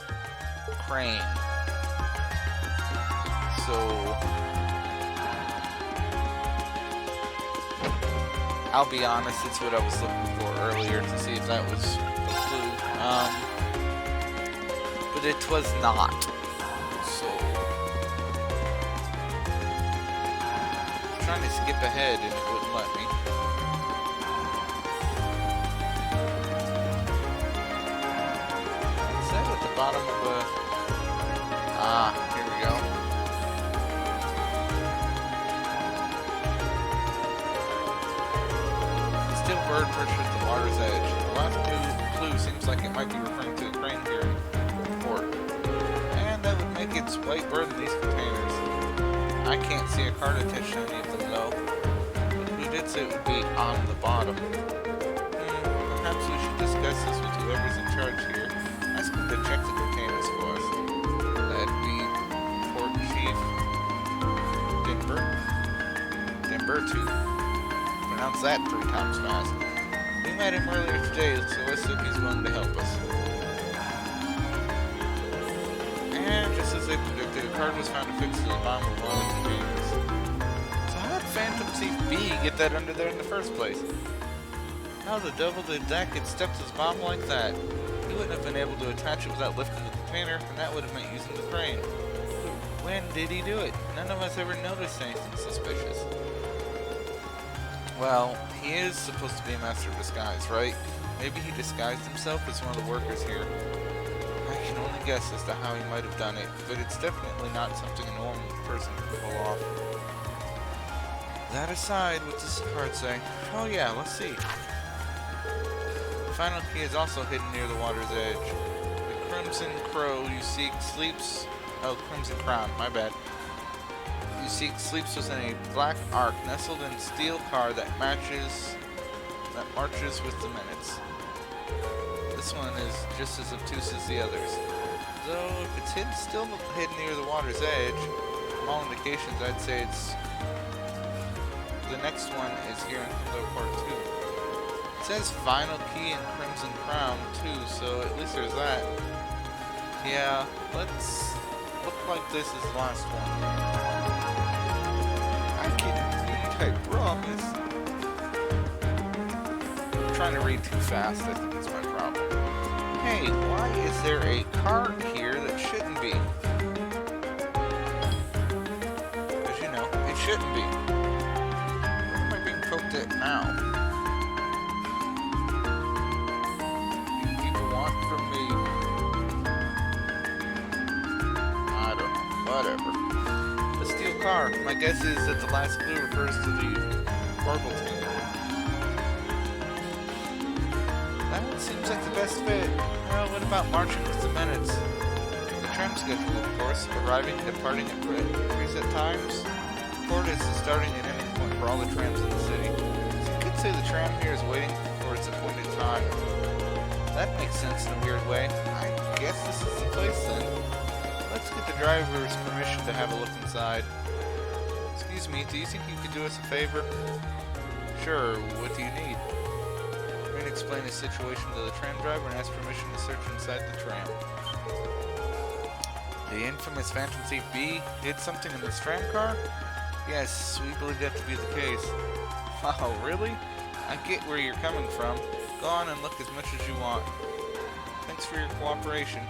Crane. So I'll be honest, it's what I was looking for earlier to see if that was the clue. But it was not. So trying to skip ahead and it wouldn't let me. Is that at the bottom of a... Ah, here we go. The steel bird perched at the water's edge. The last clue seems like it might be referring to a crane here in the port. And that would make its white bird in these containers. I can't see a card attached to any of them though. But who did say it would be on the bottom? Perhaps we should discuss this with whoever's in charge here. Ask him to check the containers for us. That'd be Port Chief Denbertu. Pronounce that 3 times fast. We met him earlier today, so let's see if he's willing to help us. And just as they predicted, a card was found affixed to the bottom of one of the containers. So how did Phantom Thief B get that under there in the first place? How the devil did that get stuck to his bottom like that? He wouldn't have been able to attach it without lifting the container, and that would have meant using the crane. When did he do it? None of us ever noticed anything suspicious. Well, he is supposed to be a master of disguise, right? Maybe he disguised himself as one of the workers here. I can only guess as to how he might have done it, but it's definitely not something a normal person could pull off. That aside, what does the card say? Oh yeah, let's see. The final key is also hidden near the water's edge. The Crimson Crow you seek sleeps... Oh, Crimson Crown, my bad. You seek sleeps within a black ark nestled in a steel car that marches with the minutes. This one is just as obtuse as the others. Though if it's still hidden near the water's edge, from all indications I'd say it's... The next one is here in Halo Part 2. It says Final Key and Crimson Crown too, so at least there's that. Yeah, let's look like this is the last one. I can read, I promise. I'm trying to read too fast, I think that's my problem. Hey, why is there a card here that shouldn't be? Because, you know, it shouldn't be. What am I being poked at now? What do people want from me? I don't know. Whatever. The steel car. My guess is that the last clue refers to the Barble team. That seems like the best fit. Well, what about marching with the minutes? The tram schedule, of course, arriving and departing at preset times. Port is the starting and ending point for all the trams in the city. So you could say the tram here is waiting for its appointed time. That makes sense in a weird way. I guess this is the place then. Let's let's get the driver's permission to have a look inside. Excuse me, do you think you could do us a favor? Sure, what do you need? Rain explained the situation to the tram driver and asked permission to search inside the tram. The infamous Phantom Thief B did something in this tram car? Yes, we believe that to be the case. Wow, really? I get where you're coming from. Go on and look as much as you want. Thanks for your cooperation.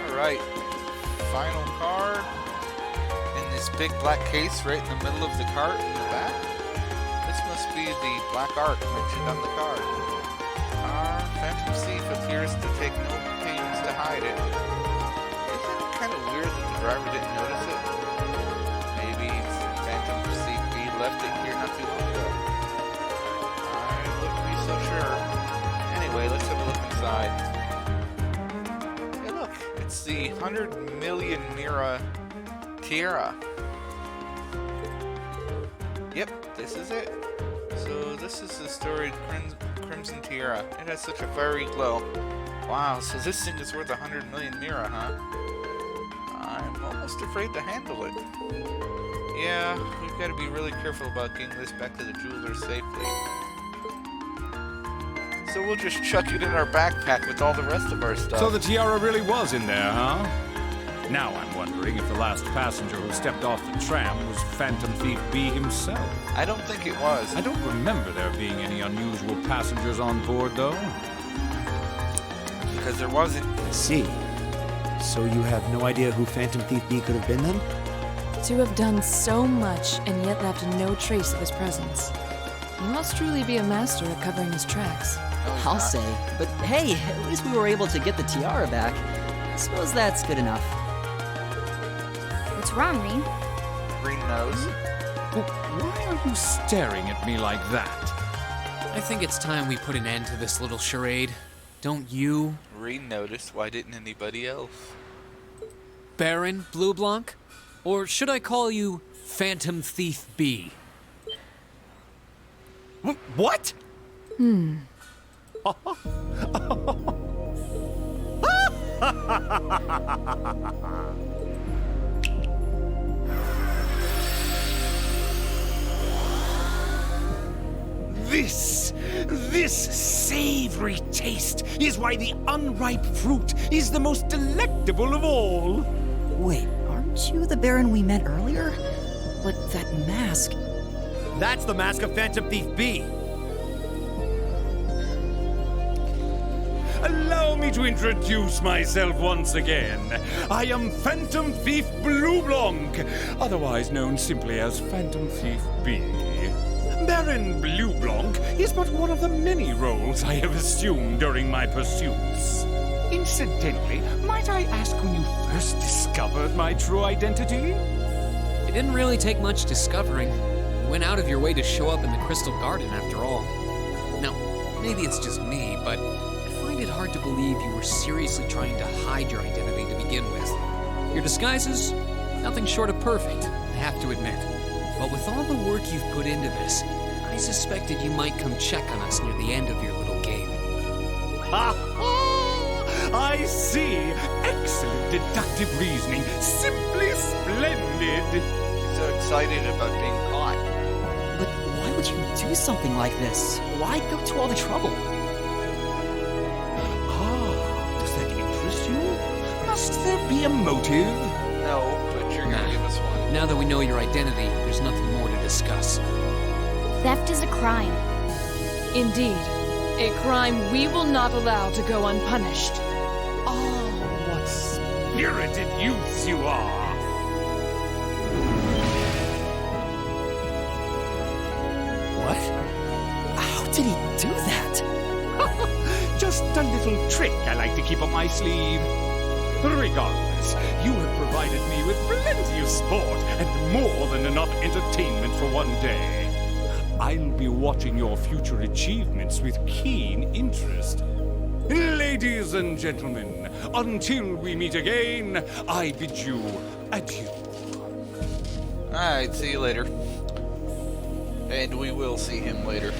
Alright. Final card. In this big black case right in the middle of the cart in the back. This must be the black ark mentioned on the card. Phantom Thief appears to take no pains to hide it. Isn't it kind of weird that the driver didn't notice it? Maybe Phantom Thief B left it here not too long ago. I wouldn't be so sure. Anyway, let's have a look inside. Hey look, it's the 100 million Mira Tiara. Yep, this is it. So this is the storied Crimson Tiara. It has such a fiery glow. Wow, so this thing is worth 100 million Mira, huh? I'm almost afraid to handle it. Yeah, we've got to be really careful about getting this back to the jeweler safely. So we'll just chuck it in our backpack with all the rest of our stuff. So the tiara really was in there, huh? Now I'm wondering if the last passenger who stepped off the tram was Phantom Thief B himself. I don't think it was. I don't remember there being any unusual passengers on board, though. Because there wasn't. I see. So you have no idea who Phantom Thief B could have been then? To have done so much and yet left no trace of his presence. He must truly be a master at covering his tracks. No, he's I'll not. say. But hey, at least we were able to get the tiara back. I suppose that's good enough. What's wrong, Rean? Green nose. Why are you staring at me like that? I think it's time we put an end to this little charade. Don't you, Green noticed. Why didn't anybody else? Baron Blue Blanc? Or should I call you Phantom Thief B? What? This savory taste is why the unripe fruit is the most delectable of all. Wait, aren't you the Baron we met earlier? But that mask. That's the mask of Phantom Thief B. Allow me to introduce myself once again. I am Phantom Thief Blue Blanc, otherwise known simply as Phantom Thief B. Baron Blue Blanc is but one of the many roles I have assumed during my pursuits. Incidentally, might I ask when you first discovered my true identity? It didn't really take much discovering. You went out of your way to show up in the Crystal Garden after all. Now, maybe it's just me, but I find it hard to believe you were seriously trying to hide your identity to begin with. Your disguises, nothing short of perfect, I have to admit. But with all the work you've put into this, I suspected you might come check on us near the end of your little game. Ha ha! I see. Excellent deductive reasoning. Simply splendid. He's so excited about being caught. But why would you do something like this? Why go to all the trouble? Ah, does that interest you? Must there be a motive? No, but you're gonna Nah. give us one. Now that we know your identity, there's nothing more to discuss. Theft is a crime. Indeed, a crime we will not allow to go unpunished. Ah, what spirited youths you are! What? How did he do that? Just a little trick I like to keep up my sleeve. Regardless, you have provided me with plenty of sport and more than enough entertainment for one day. I'll be watching your future achievements with keen interest. Ladies and gentlemen, until we meet again, I bid you adieu. Alright, see you later. And we will see him later.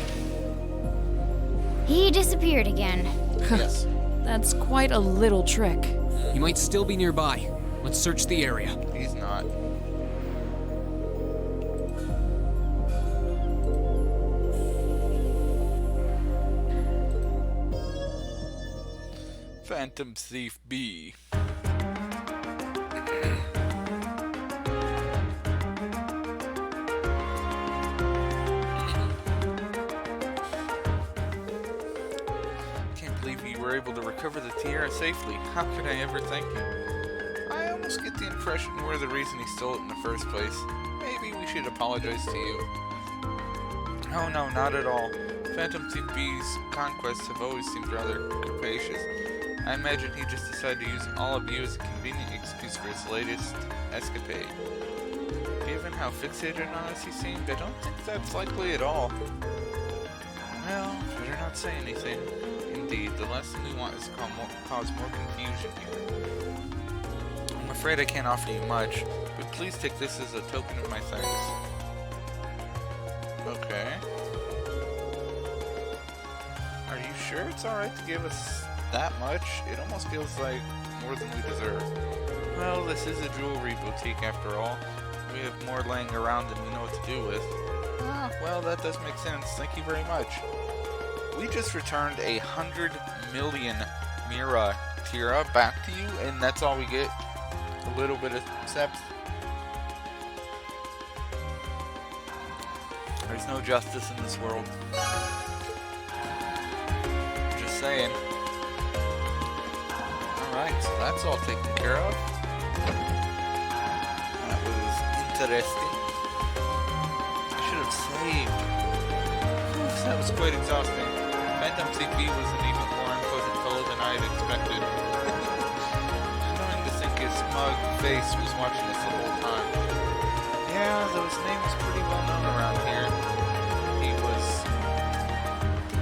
He disappeared again. Yes. That's quite a little trick. He might still be nearby. Let's search the area. He's not. Phantom Thief B. Can't believe you were able to recover the tiara safely. How could I ever thank you? I almost get the impression you were the reason he stole it in the first place. Maybe we should apologize to you. Oh no, not at all. Phantom Thief B's conquests have always seemed rather capacious. I imagine he just decided to use all of you as a convenient excuse for his latest escapade. Given how fixated on us he seemed, I don't think that's likely at all. Well, better not say anything. Indeed, the last thing we want is to cause more confusion here. I'm afraid I can't offer you much, but please take this as a token of my thanks. Okay. Are you sure it's alright to give us that much? It almost feels like more than we deserve. Well, this is a jewelry boutique after all. We have more laying around than we know what to do with. Ah, well, that does make sense. Thank you very much. We just returned 100 million Mira Tira back to you, and that's all we get? A little bit of steps? There's no justice in this world. Just saying. Alright, so that's all taken care of. That was interesting. I should have saved. Oof, that was quite exhausting. Phantom Thief B was an even more unpleasant fellow than I had expected. Knowing to think his smug face was watching us the whole time. Yeah, though his name was pretty well known around here. He was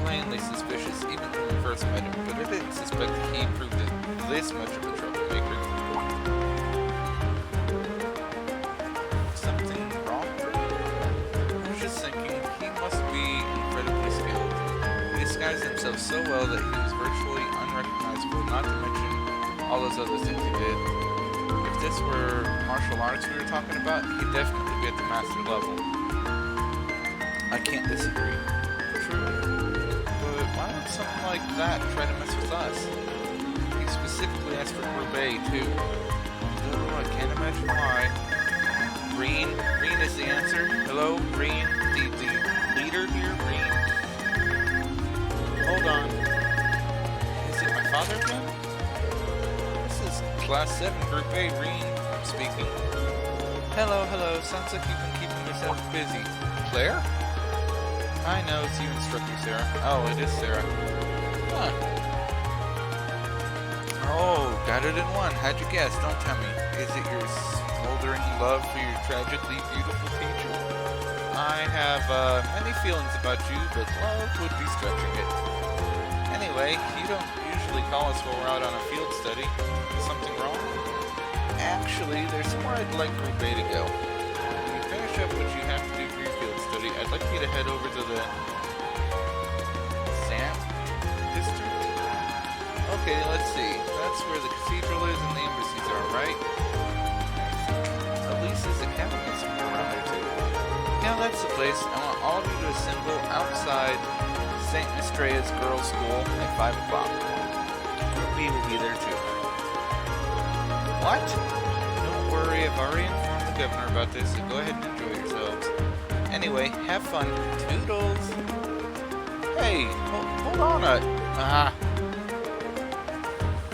plainly suspicious even when we first met him, but I didn't suspect that he proved this much of a troublemaker. Something wrong? I was just thinking, he must be incredibly skilled. He disguised himself so well that he was virtually unrecognizable, not to mention all those other things he did. If this were martial arts we were talking about, he'd definitely be at the master level. I can't disagree. True. But why would something like that try to mess with us? He specifically asked for Group A, too. Though I can't imagine why. Green? Green is the answer? Hello? Green? The leader here? Green? Hold on. Is it my father again? This is Class 7 Group A, Green speaking. Hello, hello. Sounds like you've been keeping yourself busy. Claire? I know, it's you, Instructor Sarah. Oh, it is Sarah. Huh. Oh, got it in one. How'd you guess? Don't tell me. Is it your smoldering love for your tragically beautiful teacher? I have many feelings about you, but love would be stretching it. Anyway, you don't usually call us while we're out on a field study. Is something wrong? Actually, there's somewhere I'd like Group A to go. When you finish up what you have to do for your field study, I'd like you to head over to the Sam District? Okay, let's see. That's where the cathedral is and the embassies are, right? Elise's Academy is somewhere around there, too. Yeah, that's the place. I want all of you to assemble outside St. Estrella's Girls' School at 5 o'clock. Group B will be there, too. What? Don't worry, I've already informed the governor about this, so go ahead and enjoy yourselves. Anyway, have fun. Toodles! Hey, hold on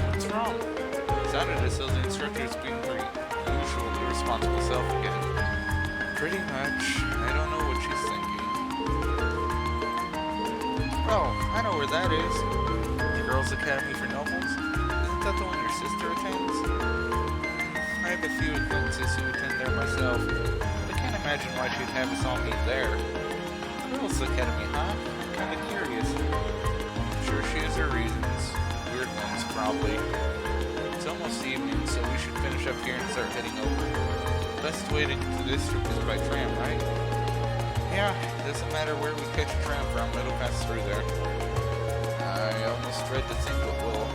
What's wrong? It sounded as though the instructor is being her usual irresponsible self again. Pretty much. I don't know what she's thinking. Oh, I know where that is. The Girls' Academy for Nobles? Isn't that the one your sister attends? I have a few acquaintances who attend there myself, but I can't imagine why she'd have us all meet there. Girls' Academy, huh? I'm kinda curious. I'm sure she has her reasons. Weird ones, probably. It's almost evening, so we should finish up here and start heading over. Best way to get to the district is by tram, right? Yeah, it doesn't matter where we catch a tram from, it'll pass through there. I almost dread to think what will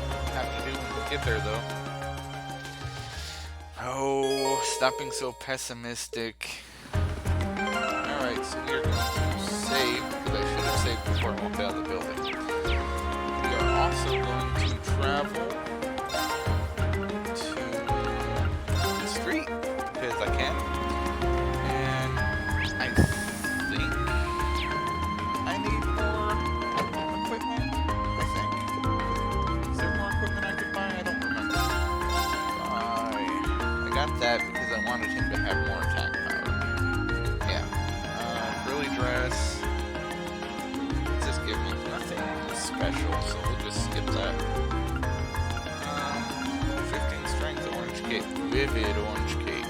have to do when we get there, though. Oh, stop being so pessimistic. Alright, so we are going to save, because I should have saved before I walked out of the building. We are also going to travel to the street, because I can. And I think I need more equipment, I think. Is there more equipment I could buy? I don't remember. I got that because I wanted him to have more attack power. Yeah. Frilly dress. Just give me nothing special, so we'll just skip that. 15 strength orange cape. Vivid orange cape.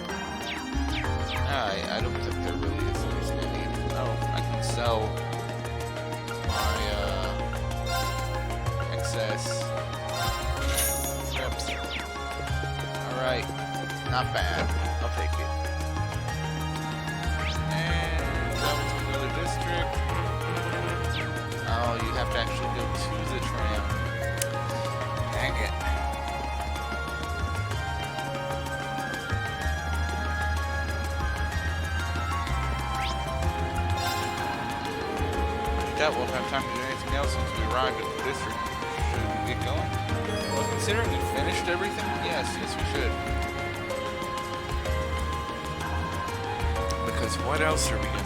I don't think there really is anything I need. Oh, I can sell my excess steps. Alright. Not bad. I'll take it. And travel to another district. Oh, you have to actually go to the tram. Dang it. I doubt we'll have time to do anything else once we arrive at the district. Should we get going? Well, considering we finished everything, yes we should. Because what else are we gonna do?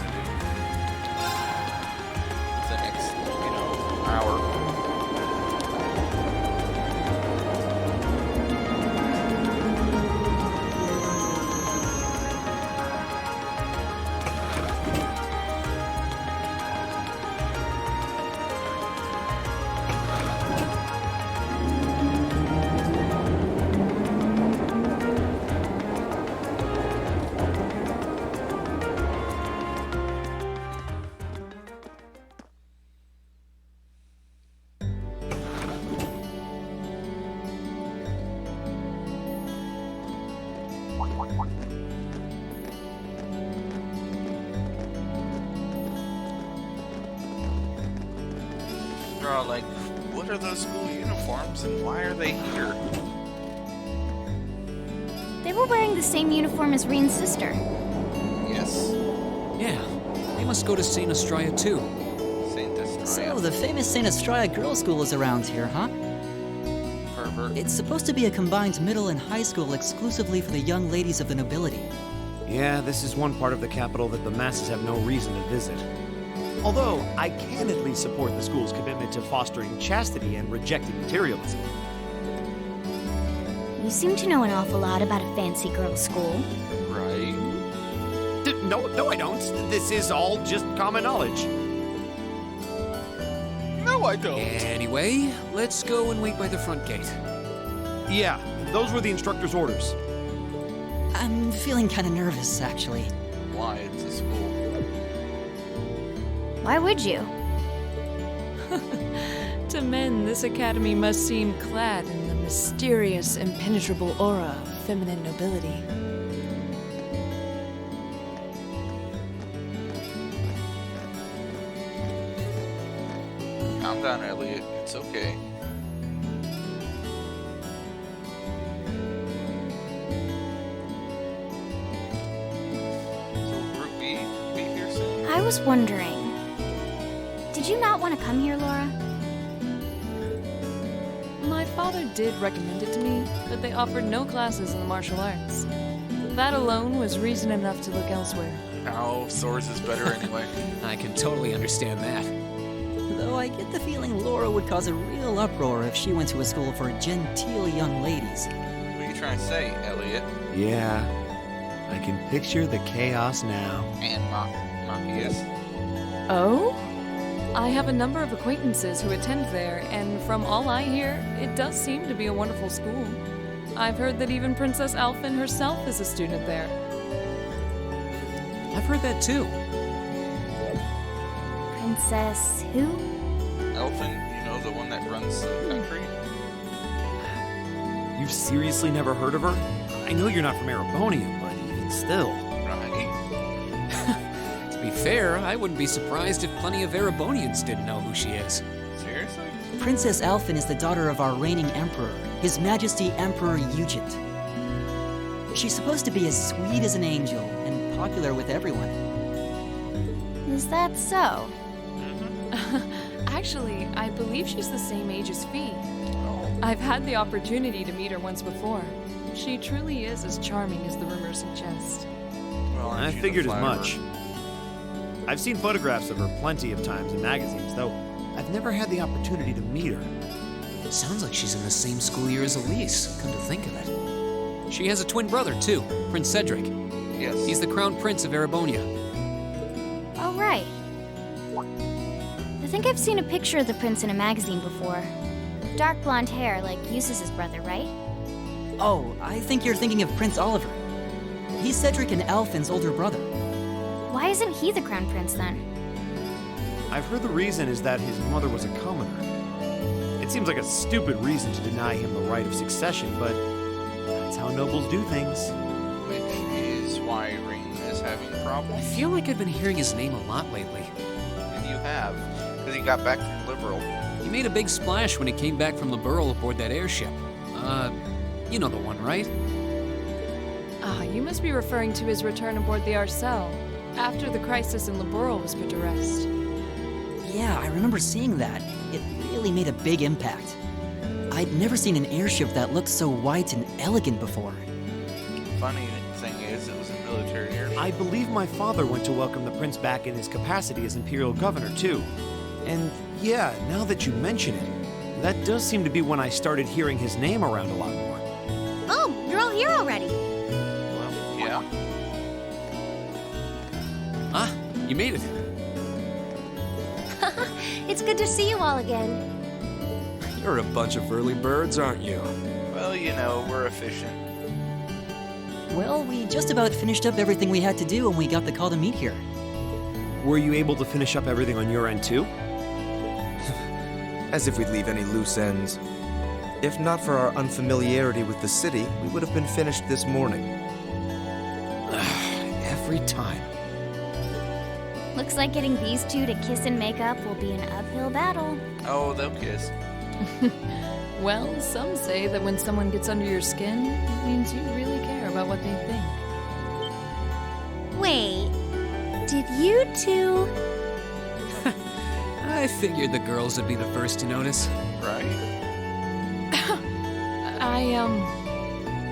The next, hour. They're all like, what are those school uniforms and why are they here? They were wearing the same uniform as Reen's sister. Yes. Yeah, they must go to St. Estrella too. Saint Estrella. So, the famous St. Estrella Girls' School is around here, huh? Pervert. It's supposed to be a combined middle and high school exclusively for the young ladies of the nobility. Yeah, this is one part of the capital that the masses have no reason to visit. Although, I can at least support the school's commitment to fostering chastity and rejecting materialism. You seem to know an awful lot about a fancy girls' school. Right. No, I don't. This is all just common knowledge. No, I don't. Anyway, let's go and wait by the front gate. Yeah, those were the instructor's orders. I'm feeling kind of nervous, actually. Why? It's a school. Why would you? To men, this academy must seem clad in the mysterious, impenetrable aura of feminine nobility. Calm down, Elliot. It's okay. So, Group B, be here soon? I was wondering, did you not want to come here, Laura? My father did recommend it to me, but they offered no classes in the martial arts. That alone was reason enough to look elsewhere. No, Soares is better anyway. I can totally understand that. Though I get the feeling Laura would cause a real uproar if she went to a school for genteel young ladies. What are you trying to say, Elliot? Yeah, I can picture the chaos now. And Machias? Oh? I have a number of acquaintances who attend there, and from all I hear, it does seem to be a wonderful school. I've heard that even Princess Alphen herself is a student there. I've heard that too. Princess who? Elfin, you know, the one that runs the country? You've seriously never heard of her? I know you're not from Erebonium, but even still. Right. To be fair, I wouldn't be surprised if plenty of Erebonians didn't know who she is. Seriously? Princess Alphen is the daughter of our reigning emperor, His Majesty Emperor Yujit. She's supposed to be as sweet as an angel and popular with everyone. Is that so? Actually, I believe she's the same age as Fee. I've had the opportunity to meet her once before. She truly is as charming as the rumors suggest. Well, I aren't you the figured as flatterer? much. I've seen photographs of her plenty of times in magazines, though I've never had the opportunity to meet her. Sounds like she's in the same school year as Elise, come to think of it. She has a twin brother, too, Prince Cedric. Yes. He's the crown prince of Erebonia. Oh, right. I think I've seen a picture of the prince in a magazine before. Dark blonde hair, like Eustace's brother, right? Oh, I think you're thinking of Prince Oliver. He's Cedric and Alphen's older brother. Why isn't he the crown prince then? I've heard the reason is that his mother was a commoner. It seems like a stupid reason to deny him the right of succession, but that's how nobles do things. Which is why Ring is having I problems. feel like I've been hearing his name a lot lately. And you have. Because he got back from Liberal. He made a big splash when he came back from Liberl aboard that airship. You know the one, right? Ah, you must be referring to his return aboard the Arcel, after the crisis in Liberl was put to rest. Yeah, I remember seeing that. It really made a big impact. I'd never seen an airship that looked so white and elegant before. Funny thing is, it was a military airship. I believe my father went to welcome the prince back in his capacity as imperial governor, too. And yeah, now that you mention it, that does seem to be when I started hearing his name around a lot more. Oh, you're all here already. Well, yeah. Ah, you made it. It's good to see you all again. You're a bunch of early birds, aren't you? Well, you know, we're efficient. Well, we just about finished up everything we had to do when we got the call to meet here. Were you able to finish up everything on your end, too? As if we'd leave any loose ends. If not for our unfamiliarity with the city, we would have been finished this morning. Every time. Looks like getting these two to kiss and make up will be an uphill battle. Oh, they'll kiss. Well, some say that when someone gets under your skin, it means you really care about what they think. Wait, did you two? I figured the girls would be the first to notice. Right?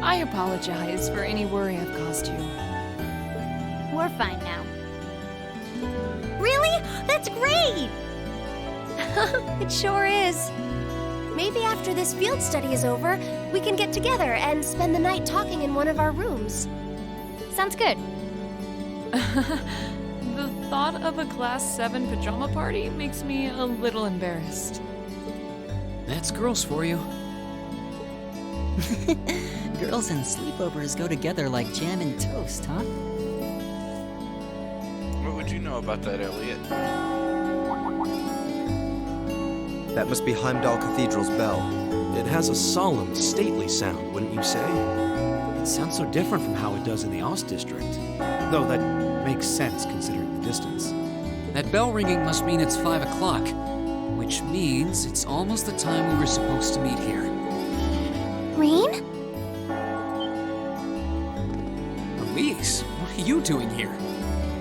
I apologize for any worry I've caused you. We're fine now. Really? That's great! It sure is. Maybe after this field study is over, we can get together and spend the night talking in one of our rooms. Sounds good. The thought of a Class 7 pajama party makes me a little embarrassed. That's girls for you. Girls and sleepovers go together like jam and toast, huh? What would you know about that, Elliot? That must be Heimdall Cathedral's bell. It has a solemn, stately sound, wouldn't you say? It sounds so different from how it does in the Ost District. Though that makes sense considering the distance. That bell ringing must mean it's 5 o'clock, which means it's almost the time we were supposed to meet here. Reen? Elise, what are you doing here?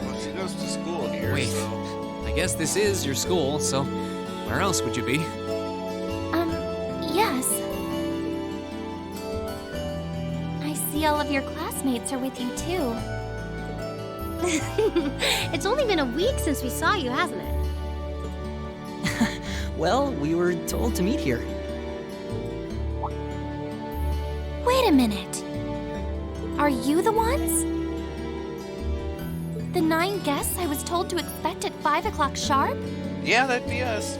Well, she goes to school here, Wait. so... I guess this is your school, so where else would you be? Yes. I see all of your classmates are with you too. It's only been a week since we saw you, hasn't it? Well, we were told to meet here. Wait a minute. Are you the ones? The 9 guests I was told to expect at 5 o'clock sharp? Yeah, that'd be us.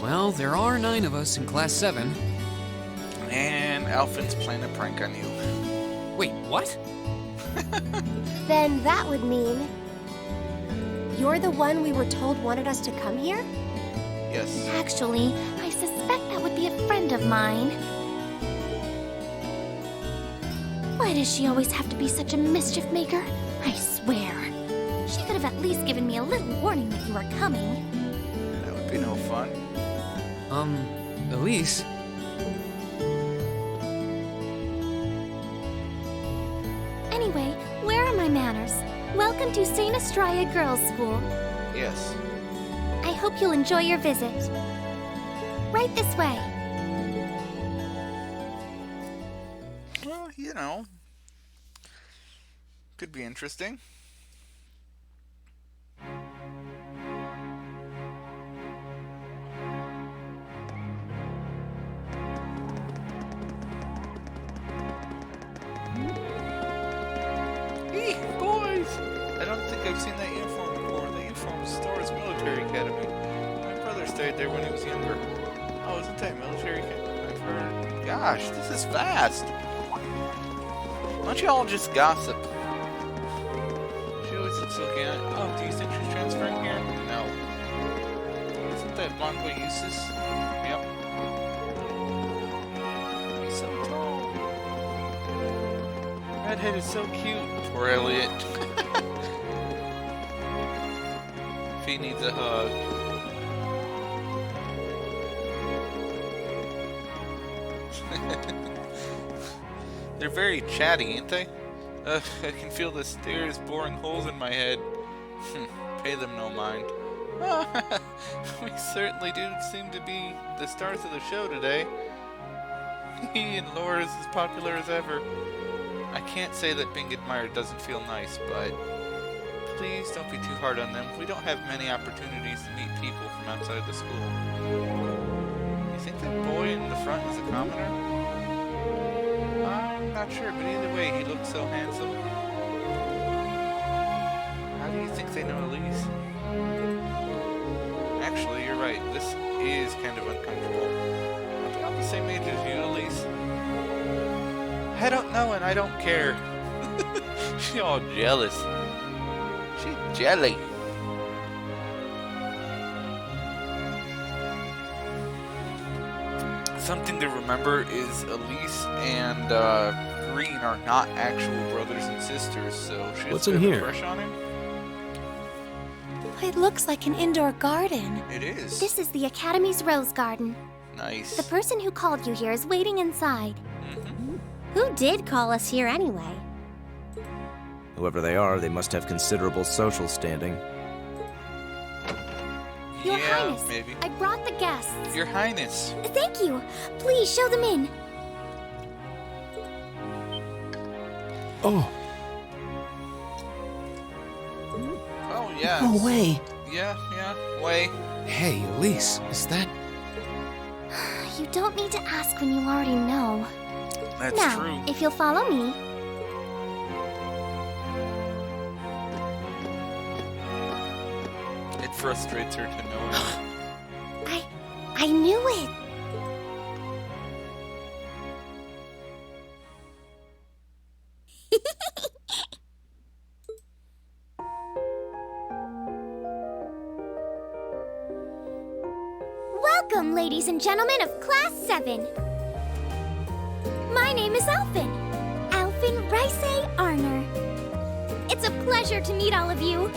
Well, there are 9 of us in Class 7. And Alphen's playing a prank on you. Wait, what? Then that would mean you're the one we were told wanted us to come here? Yes. Actually, I suspect that would be a friend of mine. Why does she always have to be such a mischief maker? I swear. She could have at least given me a little warning that you were coming. That would be no fun. Elise? Anyway, where are my manners? Welcome to St. Estraya Girls' School. Yes. I hope you'll enjoy your visit. Right this way. Well, you know, could be interesting. Hey, boys! I don't think I've seen that uniform before. The uniform store is Military Academy. My brother stayed there when he was younger. Oh, isn't that Military Academy? I've heard. Gosh, this is fast! Why don't you all just gossip? She always looks looking at. Oh, do you think she's transferring here? No. Isn't that blonde boy Eustace? Yep. He's so tall. Redhead is so cute. Poor Elliot. If he needs a hug. They're very chatty, ain't they? I can feel the stairs boring holes in my head. Pay them no mind. We certainly do seem to be the stars of the show today. He and Laura's as popular as ever. I can't say that being admired doesn't feel nice, but please don't be too hard on them. We don't have many opportunities to meet people from outside the school. You think that boy in the front is a commoner? I'm not sure, but either way, he looks so handsome. How do you think they know Elise? Actually, you're right. This is kind of uncomfortable. Are they all the same age as you, Elise? I don't know, and I don't care. She's all jealous. She's jelly. Something to remember is Elise and Green are not actual brothers and sisters, so she has What's a in bit of a here? crush on him. It looks like an indoor garden. It is. This is the Academy's rose garden. Nice. The person who called you here is waiting inside. Who did call us here anyway? Whoever they are, they must have considerable social standing. Your Yeah, Highness, maybe. I brought the guests. Your Highness. Thank you. Please show them in. Oh, Oh, yeah. No way. Yeah, way. Hey, Elise, is that... You don't need to ask when you already know. That's now, true. if you'll follow me. It frustrates her to know it. I knew it. Welcome, ladies and gentlemen of Class 7. My name is Alphen. Alphen Rice Arner. It's a pleasure to meet all of you.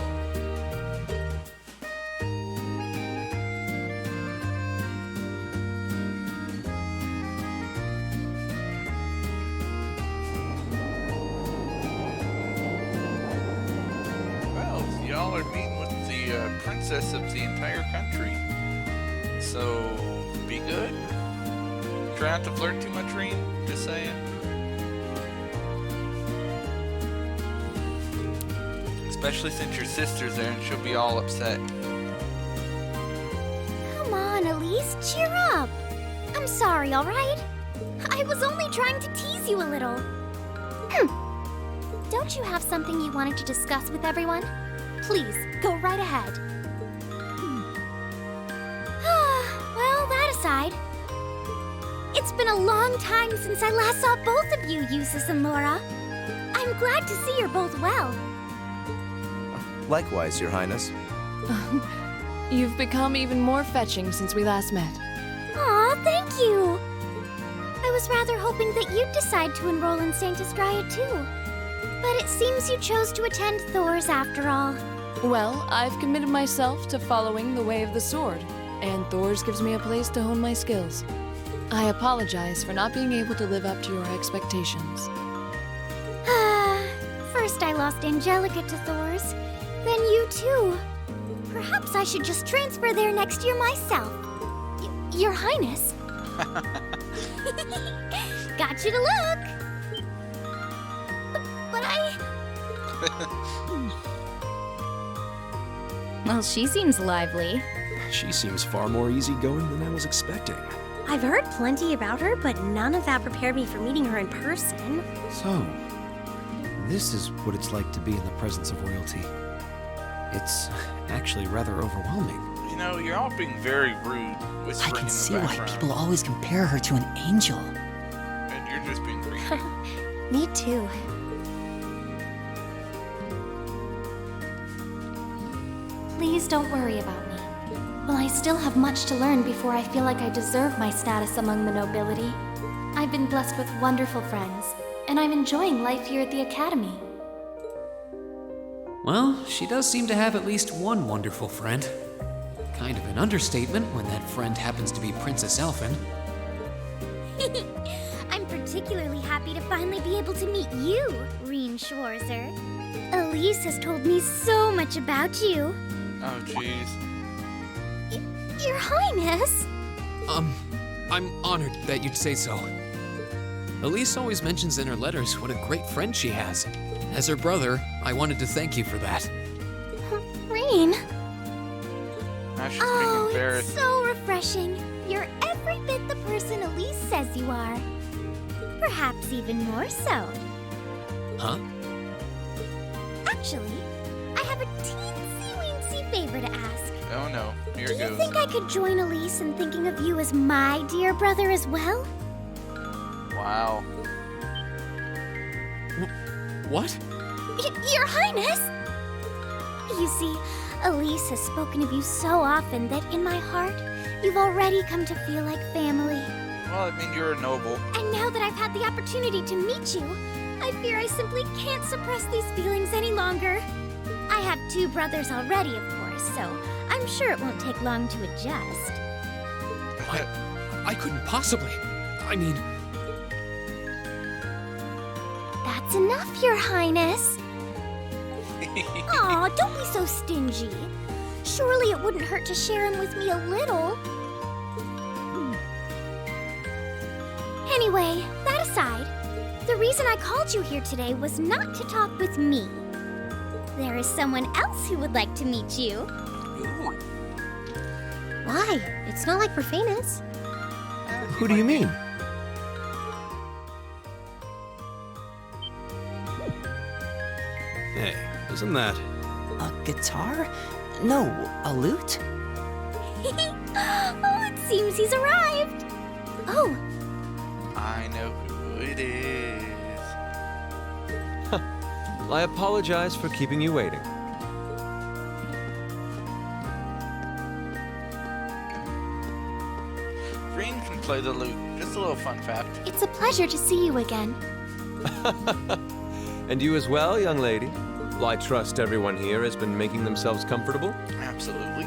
Well, y'all are meeting with the princess of the entire country. So, be good. Try not to flirt too much, Reen. Just saying. Especially since your sister's there and she'll be all upset. Come on, Elise, cheer up. I'm sorry, all right? I was only trying to tease you a little. Don't you have something you wanted to discuss with everyone? Please, go right ahead. Well, that aside, it's been a long time since I last saw both of you, Eustace and Laura. I'm glad to see you're both well. Likewise, Your Highness. You've become even more fetching since we last met. Aw, thank you. I was rather hoping that you'd decide to enroll in St. Estraya too. But it seems you chose to attend Thor's after all. Well, I've committed myself to following the way of the sword, and Thor's gives me a place to hone my skills. I apologize for not being able to live up to your expectations. First I lost Angelica to Thor's, then you too. Perhaps I should just transfer there next year myself. Your Highness. Got you to look. But I... Well, she seems lively. She seems far more easygoing than I was expecting. I've heard plenty about her, but none of that prepared me for meeting her in person. So, this is what it's like to be in the presence of royalty. It's actually rather overwhelming. You know, you're all being very rude, I whispering can in the see why background. people always compare her to an angel. And you're just being creepy. Me too. Please don't worry about me. Well, I still have much to learn before I feel like I deserve my status among the nobility. I've been blessed with wonderful friends, and I'm enjoying life here at the Academy. Well, she does seem to have at least one wonderful friend. Kind of an understatement when that friend happens to be Princess Elfin. I'm particularly happy to finally be able to meet you, Reen Schwarzer. Elise has told me so much about you. Oh, jeez. Your Highness! I'm honored that you'd say so. Elise always mentions in her letters what a great friend she has. As her brother, I wanted to thank you for that. Reen! Now she's being embarrassed. It's so refreshing. You're every bit the person Elise says you are. Perhaps even more so. Huh? Actually, I have a teensy-weensy favor to ask. Oh no, here Do it you goes. think I could join Elise in thinking of you as my dear brother as well? Wow. What? Your Highness! You see, Elise has spoken of you so often that in my heart, you've already come to feel like family. Well, I mean, you're a noble. And now that I've had the opportunity to meet you, I fear I simply can't suppress these feelings any longer. I have 2 brothers already, of course, so I'm sure it won't take long to adjust. I couldn't possibly. I mean... That's enough, Your Highness. Aw, don't be so stingy. Surely it wouldn't hurt to share him with me a little. Anyway, that aside, the reason I called you here today was not to talk with me. There is someone else who would like to meet you. Why? It's not like we're famous. Who do you mean? Hey, isn't that... A guitar? No, a lute? Oh, it seems he's arrived. Oh, I know who it is. I apologize for keeping you waiting. Reen can play the lute. Just a little fun fact. it's a pleasure to see you again. And you as well, young lady. Well, I trust everyone here has been making themselves comfortable. Absolutely.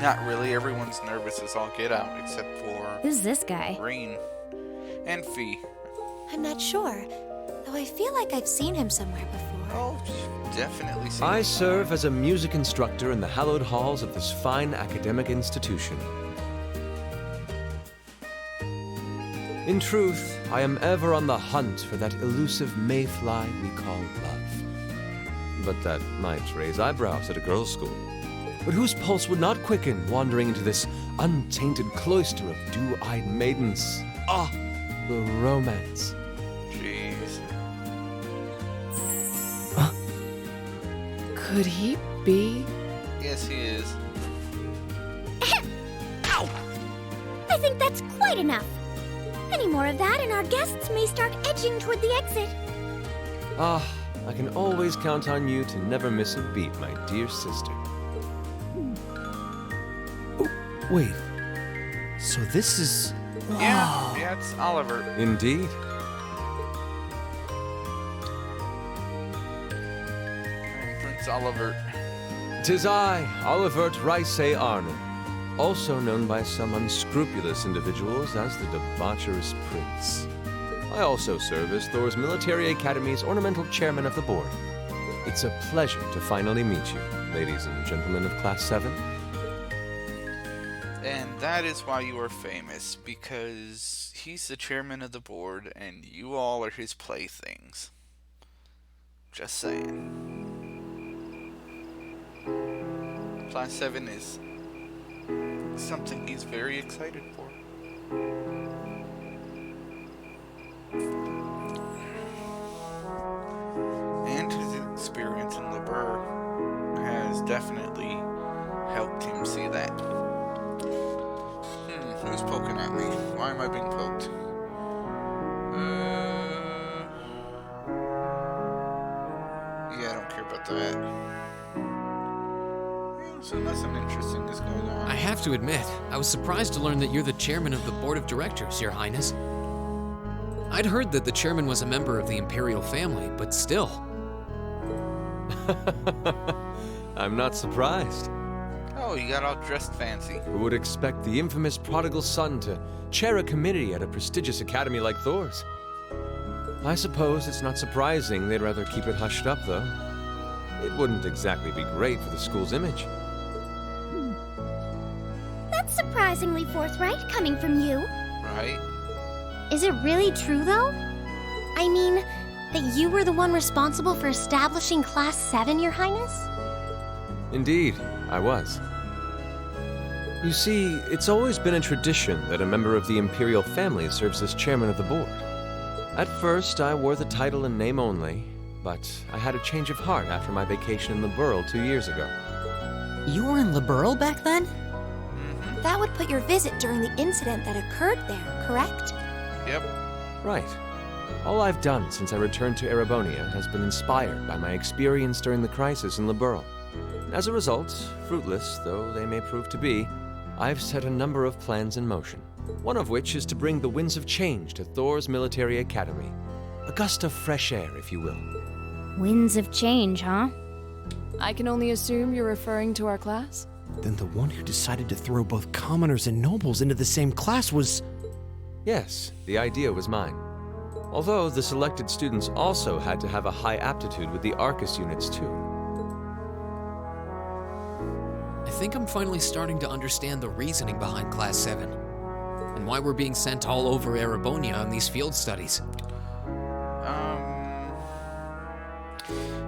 Not really. Everyone's nervous as all get out, except for Who's this guy? Reen and Fee. I'm not sure, though I feel like I've seen him somewhere before. Oh, definitely. Seen I it somewhere. serve as a music instructor in the hallowed halls of this fine academic institution. In truth, I am ever on the hunt for that elusive mayfly we call love. But that might raise eyebrows at a girls' school. But whose pulse would not quicken wandering into this untainted cloister of dew-eyed maidens? Ah, the romance. Jeez. Could he be? Yes, he is. Ow! I think that's quite enough. Any more of that, and our guests may start edging toward the exit. Ah, I can always count on you to never miss a beat, my dear sister. Wait. So this is... Yeah, it's Oliver. Indeed. Prince Oliver. 'Tis I, Olivert Ricey Arnold, also known by some unscrupulous individuals as the debaucherous prince. I also serve as Thor's Military Academy's ornamental chairman of the board. It's a pleasure to finally meet you, ladies and gentlemen of Class 7. And that is why you are famous, because he's the chairman of the board and you all are his playthings. Just saying. Class 7 is something he's very excited for. And his experience in LeBur has definitely helped him see that. Who's poking at me? Why am I being poked? Yeah, I don't care about that. Yeah, so nothing interesting is going on. I have to admit, I was surprised to learn that you're the chairman of the board of directors, Your Highness. I'd heard that the chairman was a member of the Imperial family, but still. I'm not surprised. Oh, you got all dressed fancy. Who would expect the infamous prodigal son to chair a committee at a prestigious academy like Thor's? I suppose it's not surprising they'd rather keep it hushed up, though. It wouldn't exactly be great for the school's image. That's surprisingly forthright coming from you. Right? Is it really true, though? I mean, that you were the one responsible for establishing Class 7, Your Highness? Indeed, I was. You see, it's always been a tradition that a member of the Imperial family serves as chairman of the board. At first, I wore the title in name only, but I had a change of heart after my vacation in Liberl 2 years ago. You were in Liberl back then? That would put your visit during the incident that occurred there, correct? Yep. Right. All I've done since I returned to Erebonia has been inspired by my experience during the crisis in Liberl. As a result, fruitless though they may prove to be, I've set a number of plans in motion. One of which is to bring the winds of change to Thor's Military Academy. A gust of fresh air, if you will. Winds of change, huh? I can only assume you're referring to our class? Then the one who decided to throw both commoners and nobles into the same class was... Yes, the idea was mine. Although the selected students also had to have a high aptitude with the Arcus units too. I think I'm finally starting to understand the reasoning behind Class 7, and why we're being sent all over Erebonia on these field studies.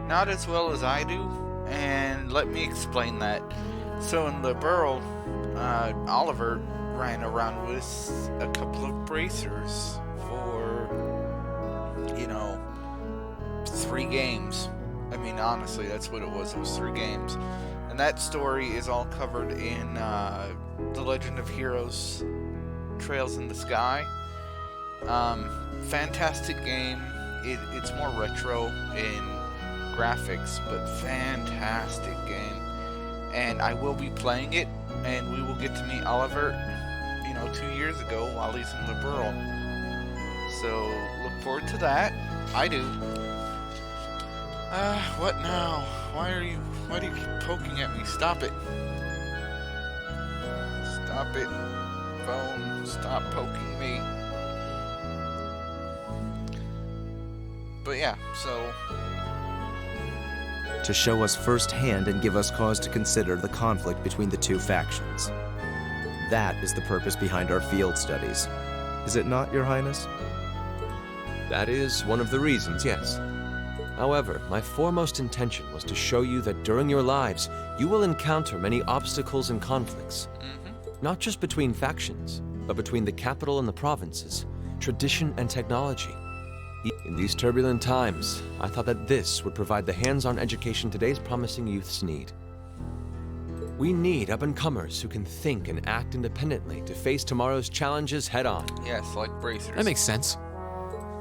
Not as well as I do, and let me explain that. So in Liberl, Oliver ran around with a couple of bracers for, 3 games. I mean, honestly, that's what it was 3 games. And that story is all covered in The Legend of Heroes Trails in the Sky. Fantastic game. It's more retro in graphics, but fantastic game. And I will be playing it, and we will get to meet Oliver, 2 years ago while he's in Liberl. So, look forward to that. I do. What now? Why do you keep poking at me? Stop it. Stop it. Phone, stop poking me. But yeah, so... To show us firsthand and give us cause to consider the conflict between the two factions. That is the purpose behind our field studies. Is it not, Your Highness? That is one of the reasons, yes. However, my foremost intention was to show you that during your lives, you will encounter many obstacles and conflicts. Not just between factions, but between the capital and the provinces, tradition and technology. In these turbulent times, I thought that this would provide the hands-on education today's promising youths need. We need up-and-comers who can think and act independently to face tomorrow's challenges head-on. Yes, like bracers. That makes sense.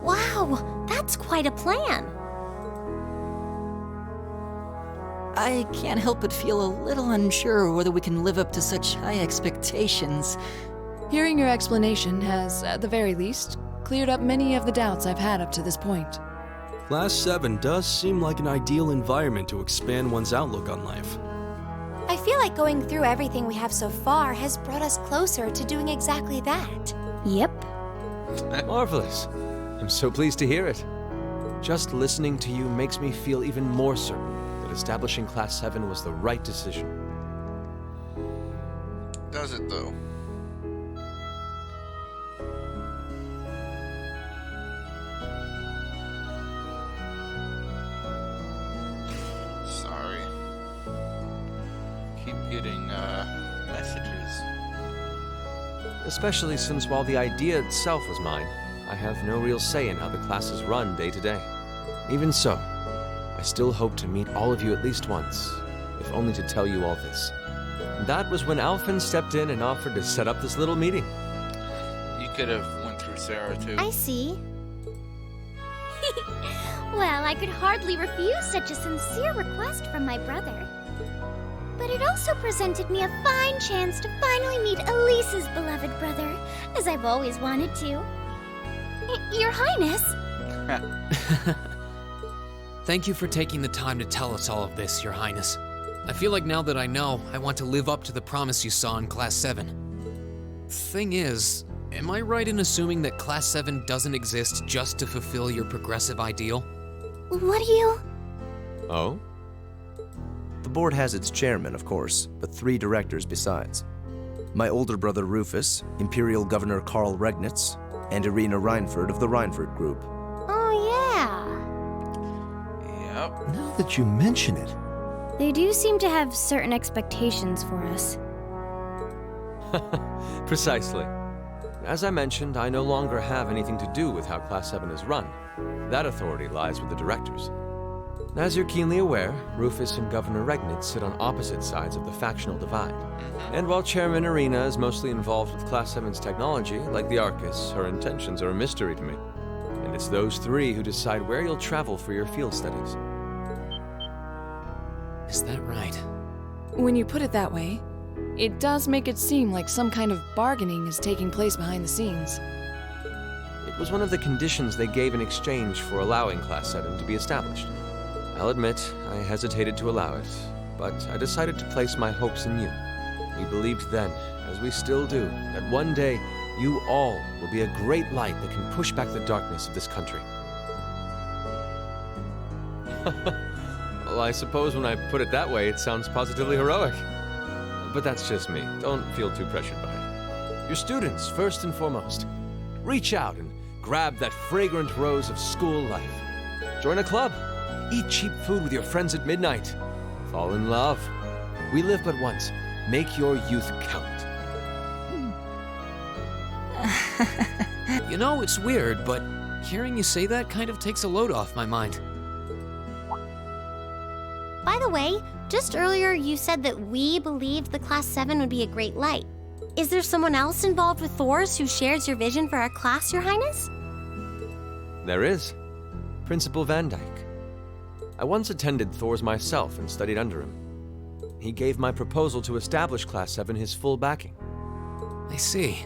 Wow, that's quite a plan. I can't help but feel a little unsure whether we can live up to such high expectations. Hearing your explanation has, at the very least, cleared up many of the doubts I've had up to this point. Class 7 does seem like an ideal environment to expand one's outlook on life. I feel like going through everything we have so far has brought us closer to doing exactly that. Yep. Marvelous. I'm so pleased to hear it. Just listening to you makes me feel even more certain that establishing Class 7 was the right decision. Does it though? Sorry. Keep getting messages. Especially since while the idea itself was mine, I have no real say in how the classes run day to day. Even so, I still hope to meet all of you at least once, if only to tell you all this. And that was when Alphen stepped in and offered to set up this little meeting. You could have went through Sarah too. I see. Well, I could hardly refuse such a sincere request from my brother. But it also presented me a fine chance to finally meet Elise's beloved brother, as I've always wanted to. Your Highness! Thank you for taking the time to tell us all of this, Your Highness. I feel like now that I know, I want to live up to the promise you saw in Class 7. Thing is, am I right in assuming that Class 7 doesn't exist just to fulfill your progressive ideal? What do you... Oh? The board has its chairman, of course, but 3 directors besides. My older brother Rufus, Imperial Governor Karl Regnitz, and Irina Reinford of the Reinford Group. Oh, yeah. Yep. Now that you mention it, They do seem to have certain expectations for us. Precisely. As I mentioned, I no longer have anything to do with how Class 7 is run. That authority lies with the directors. As you're keenly aware, Rufus and Governor Regnitz sit on opposite sides of the factional divide. And while Chairman Irina is mostly involved with Class 7's technology, like the Arcus, her intentions are a mystery to me. And it's those 3 who decide where you'll travel for your field studies. Is that right? When you put it that way, it does make it seem like some kind of bargaining is taking place behind the scenes. It was one of the conditions they gave in exchange for allowing Class 7 to be established. I'll admit, I hesitated to allow it, but I decided to place my hopes in you. We believed then, as we still do, that one day you all will be a great light that can push back the darkness of this country. Well, I suppose when I put it that way, it sounds positively heroic. But that's just me. Don't feel too pressured by it. Your students, first and foremost. Reach out and grab that fragrant rose of school life. Join a club. Eat cheap food with your friends at midnight. Fall in love. We live but once. Make your youth count. You know, it's weird, but hearing you say that kind of takes a load off my mind. By the way, just earlier you said that we believed the Class 7 would be a great light. Is there someone else involved with Thor's who shares your vision for our class, Your Highness? There is. Principal Van Dyke. I once attended Thor's myself and studied under him. He gave my proposal to establish Class 7 his full backing. I see.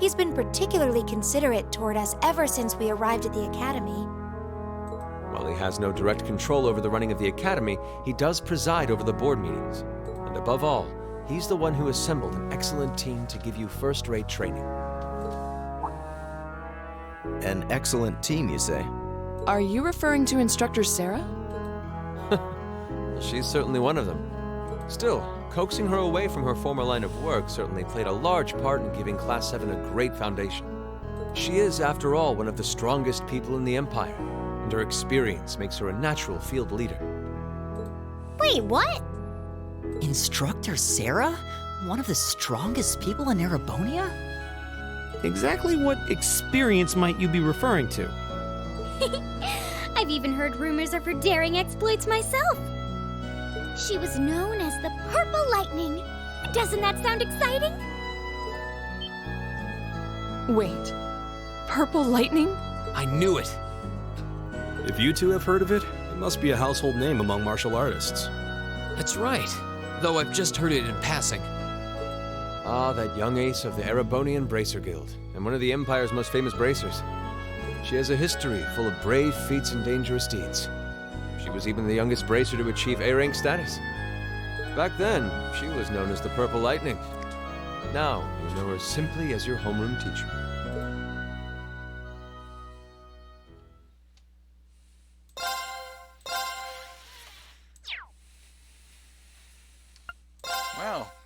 He's been particularly considerate toward us ever since we arrived at the Academy. While he has no direct control over the running of the Academy, he does preside over the board meetings. And above all, he's the one who assembled an excellent team to give you first-rate training. An excellent team, you say? Are you referring to Instructor Sarah? Well, she's certainly one of them. Still, coaxing her away from her former line of work certainly played a large part in giving Class 7 a great foundation. She is, after all, one of the strongest people in the Empire, and her experience makes her a natural field leader. Wait, what? Instructor Sarah? One of the strongest people in Erebonia? exactly what experience might you be referring to? I've even heard rumors of her daring exploits myself. She was known as the Purple Lightning. Doesn't that sound exciting? Wait, Purple Lightning? I knew it. If you 2 have heard of it, it must be a household name among martial artists. That's right, though I've just heard it in passing. Ah, that young ace of the Erebonian Bracer Guild, and one of the Empire's most famous bracers. She has a history full of brave feats and dangerous deeds. She was even the youngest bracer to achieve A-rank status. Back then, she was known as the Purple Lightning. Now, you know her simply as your homeroom teacher.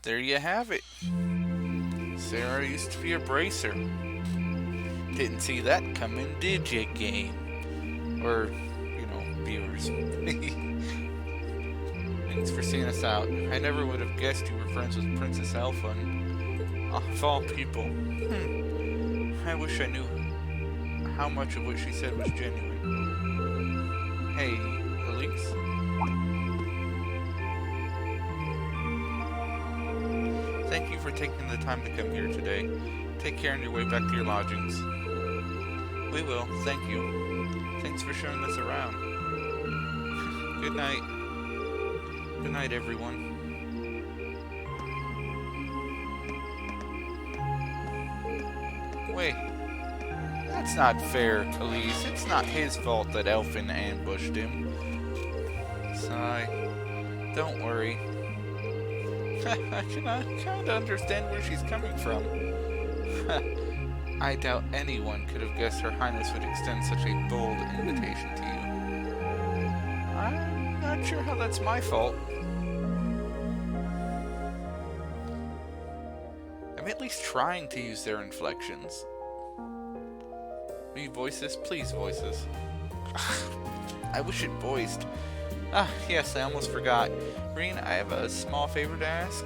there you have it. Sarah used to be a bracer. Didn't see that coming, did you, game? Or, you know, viewers. Thanks for seeing us out. I never would have guessed you were friends with Princess Alpha. Of all people. I wish I knew how much of what she said was genuine. Hey, Elise? Thank you for taking the time to come here today. Take care on your way back to your lodgings. We will, thank you. Thanks for showing us around. Good night. Good night, everyone. Wait. That's not fair, Elise. It's not his fault that Elfin ambushed him. Sigh. Don't worry. I cannot kind of understand where she's coming from. I doubt anyone could have guessed Her Highness would extend such a bold invitation to you. I'm not sure how that's my fault. I'm at least trying to use their inflections. Will you voice this? Please voice this. I wish it voiced. Ah, yes, I almost forgot. Reen, I have a small favor to ask.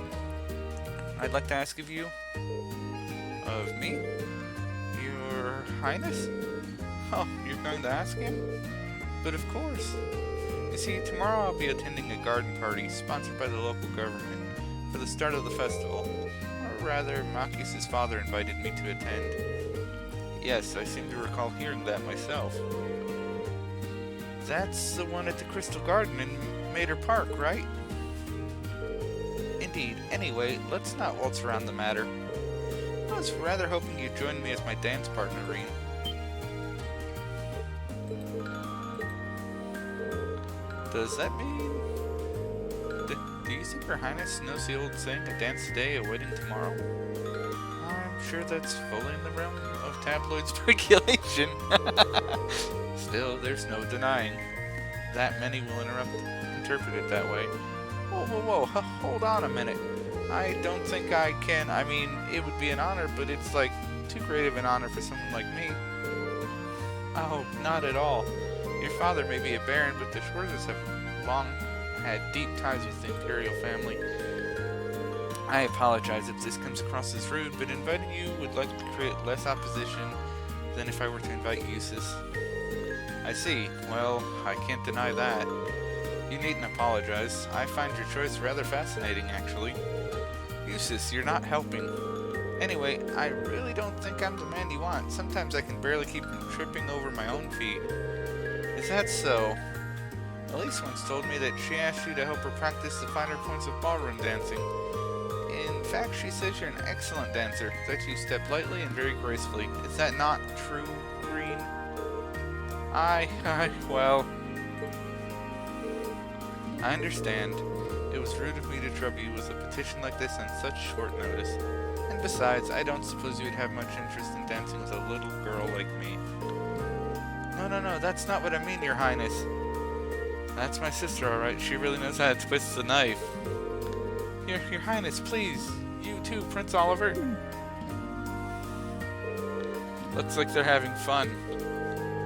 I'd like to ask of you. Of me? Your Highness? Oh, you're going to ask him? But of course. You see, tomorrow I'll be attending a garden party sponsored by the local government for the start of the festival. Or rather, Machias' father invited me to attend. Yes, I seem to recall hearing that myself. That's the one at the Crystal Garden in Mater Park, right? Indeed. Anyway, let's not waltz around the matter. I was rather hoping you'd join me as my dance partner, Reen. Does that mean... Do you think Her Highness knows the old saying, a dance today, a wedding tomorrow? I'm sure that's fully in the realm of tabloid speculation. Still, there's no denying that many will interpret it that way. Whoa, hold on a minute. I don't think I can. I mean, it would be an honor, but it's like too great of an honor for someone like me. Oh, not at all. Your father may be a baron, but the Schwarzes have long had deep ties with the imperial family. I apologize if this comes across as rude, but inviting you would likely create less opposition than if I were to invite Eustace. I see. Well, I can't deny that. You needn't apologize. I find your choice rather fascinating, actually. Eustace, you're not helping. Anyway, I really don't think I'm the man you want. Sometimes I can barely keep from tripping over my own feet. Is that so? Elise once told me that she asked you to help her practice the finer points of ballroom dancing. In fact, she says you're an excellent dancer, that you step lightly and very gracefully. Is that not true, Green? Well... I understand. It was rude of me to trouble you with a petition like this on such short notice. And besides, I don't suppose you'd have much interest in dancing with a little girl like me. No, that's not what I mean, Your Highness. That's my sister, alright. She really knows how to twist the knife. Your Highness, please. You too, Prince Oliver. Looks like they're having fun.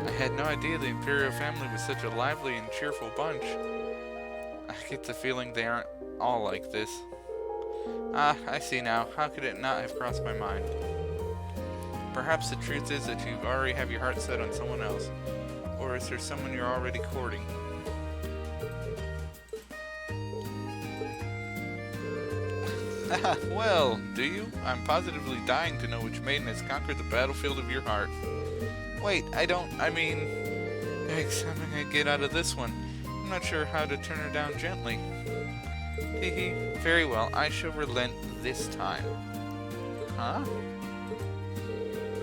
I had no idea the Imperial family was such a lively and cheerful bunch. I get the feeling they aren't all like this. Ah, I see now. How could it not have crossed my mind? Perhaps the truth is that you already have your heart set on someone else. Or is there someone you're already courting? Well, do you? I'm positively dying to know which maiden has conquered the battlefield of your heart. Wait, yikes, how am I gonna get out of this one? I'm not sure how to turn her down gently. Hehe, very well, I shall relent this time. Huh?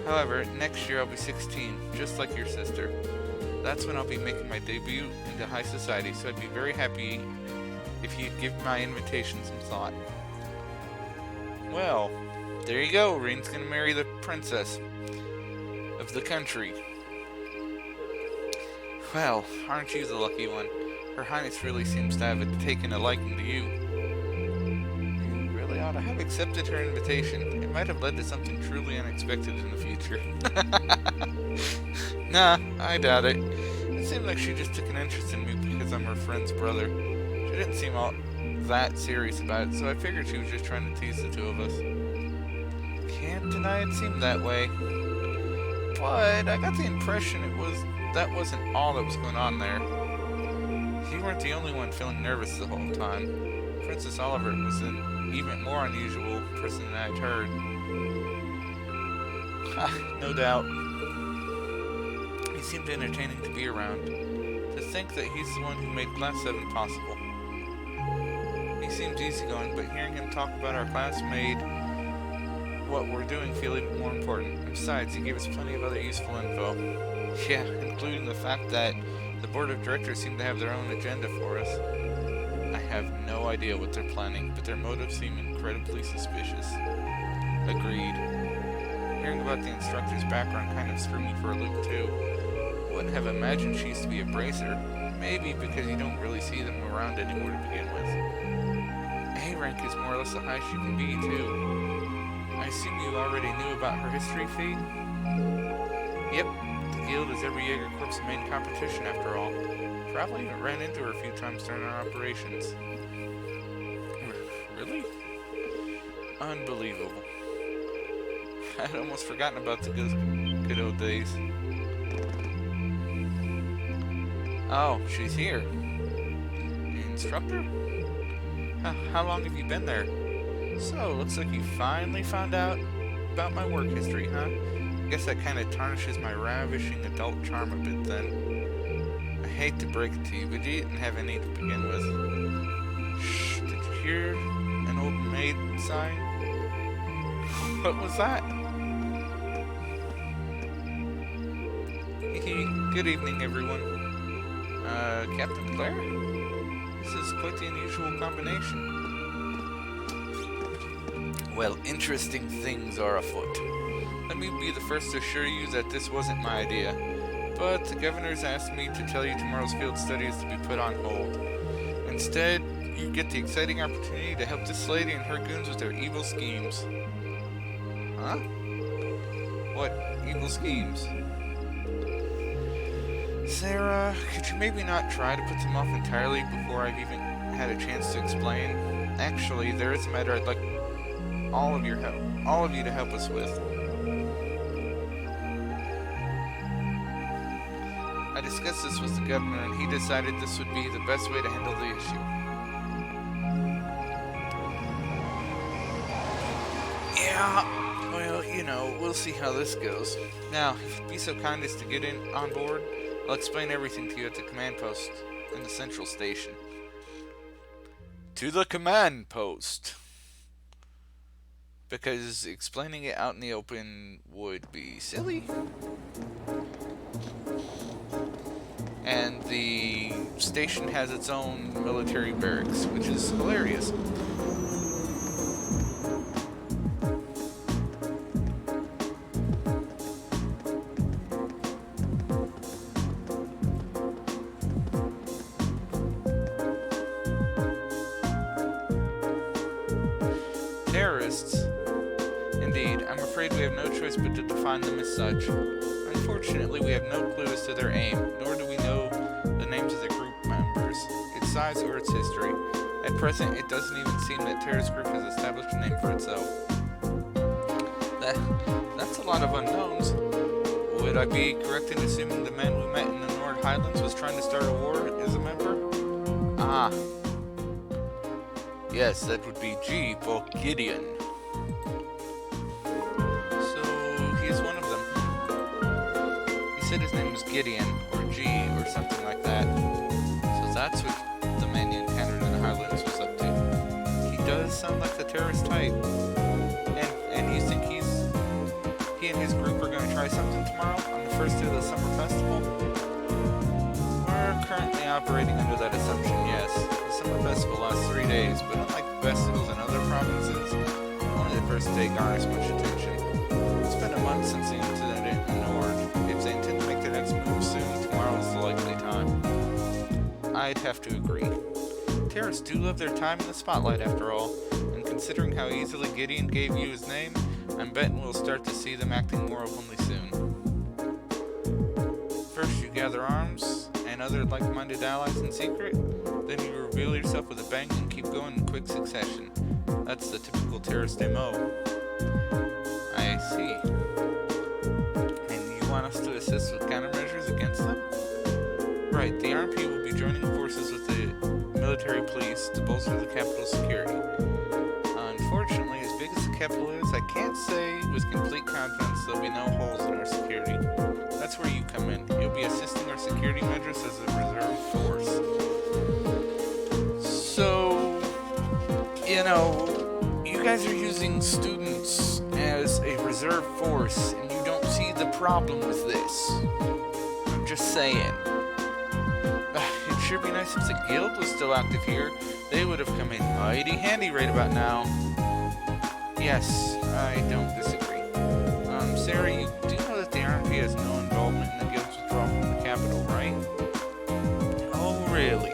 However, next year I'll be 16, just like your sister. That's when I'll be making my debut into high society, so I'd be very happy if you'd give my invitation some thought. Well, there you go. Reen's gonna marry the princess of the country. Well, aren't you the lucky one? Her Highness really seems to have taken a liking to you. You really ought I have accepted her invitation. It might have led to something truly unexpected in the future. Nah, I doubt it. It seemed like she just took an interest in me because I'm her friend's brother. She didn't seem all that serious about it, so I figured she was just trying to tease the two of us. Can't deny it seemed that way. But I got the impression that wasn't all that was going on there. You weren't the only one feeling nervous the whole time. Princess Oliver was an even more unusual person than I'd heard. No doubt. He seemed entertaining to be around. To think that he's the one who made Class 7 possible. He seemed easygoing, but hearing him talk about our class made what we're doing feel even more important. And besides, he gave us plenty of other useful info. Yeah, including the fact that the board of directors seem to have their own agenda for us. I have no idea what they're planning, but their motives seem incredibly suspicious. Agreed. Hearing about the instructor's background kind of threw me for a loop too. Wouldn't have imagined she used to be a bracer. Maybe because you don't really see them around anymore to begin with. A rank is more or less the highest you can be too. I assume you already knew about her history, Fee? Yep. The guild is every Jaeger Corps' main competition after all. Probably even ran into her a few times during our operations. Really? Unbelievable. I'd almost forgotten about the good old days. Oh, she's here. The instructor? How long have you been there? So, looks like you finally found out about my work history, huh? I guess that kind of tarnishes my ravishing adult charm a bit then. I hate to break it to you, but you didn't have any to begin with. Shh, did you hear an old maid sighing? What was that? Good evening, everyone. Captain Claire? This is quite the unusual combination. Well, interesting things are afoot. Let me be the first to assure you that this wasn't my idea. But the governor's asked me to tell you tomorrow's field study is to be put on hold. Instead, you get the exciting opportunity to help this lady and her goons with their evil schemes. Huh? What evil schemes? Sarah, could you maybe not try to put them off entirely before I've even had a chance to explain? Actually, there is a matter I'd like all of you to help us with. I discussed this with the governor, and he decided this would be the best way to handle the issue. Yeah, well, you know, we'll see how this goes. Now, if you'd be so kind as to get on board, I'll explain everything to you at the command post in the central station. To the command post! Because explaining it out in the open would be silly. And the station has its own military barracks, which is hilarious. Terrorists? Indeed, I'm afraid we have no choice but to define them as such. Unfortunately, we have no clue as to their aim, nor do we know the names of the group members, its size, or its history. At present, it doesn't even seem that Terra's group has established a name for itself. That's a lot of unknowns. Would I be correct in assuming the man we met in the Nord Highlands was trying to start a war as a member? Ah. Yes, that would be G. Gideon. So, he's one of them. He said his name was Gideon, or G, or something like that. So that's what the man you encountered in the Highlands was up to. He does sound like the terrorist type. And you think he and his group are going to try something tomorrow, on the first day of the summer festival? We're currently operating under that assumption, yes. The summer festival lasts 3 days, but unlike festivals in other provinces, only the first day garners much attention. It's been a month since the incident in the Nord. If they intend to make their next move soon, tomorrow is the likely time. I'd have to agree. Terrorists do love their time in the spotlight, after all, and can considering how easily Gideon gave you his name, I'm betting we'll start to see them acting more openly soon. First you gather arms and other like-minded allies in secret, then you reveal yourself with a bang and keep going in quick succession. That's the typical terrorist MO. I see. And you want us to assist with countermeasures against them? Right, the RMP will be joining forces with the military police to bolster the capital's security. Unfortunately, as big as the capital is, I can't say with complete confidence there'll be no holes in our security. That's where you come in. You'll be assisting our security measures as a reserve force. So, you know, you guys are using students as a reserve force, and you don't see the problem with this. I'm just saying. It'd sure be nice if the guild was still active here. They would have come in mighty handy right about now. Yes, I don't disagree. Sarah, you do know that the RMP has no involvement in the guild's withdrawal from the capital, right? Oh, really?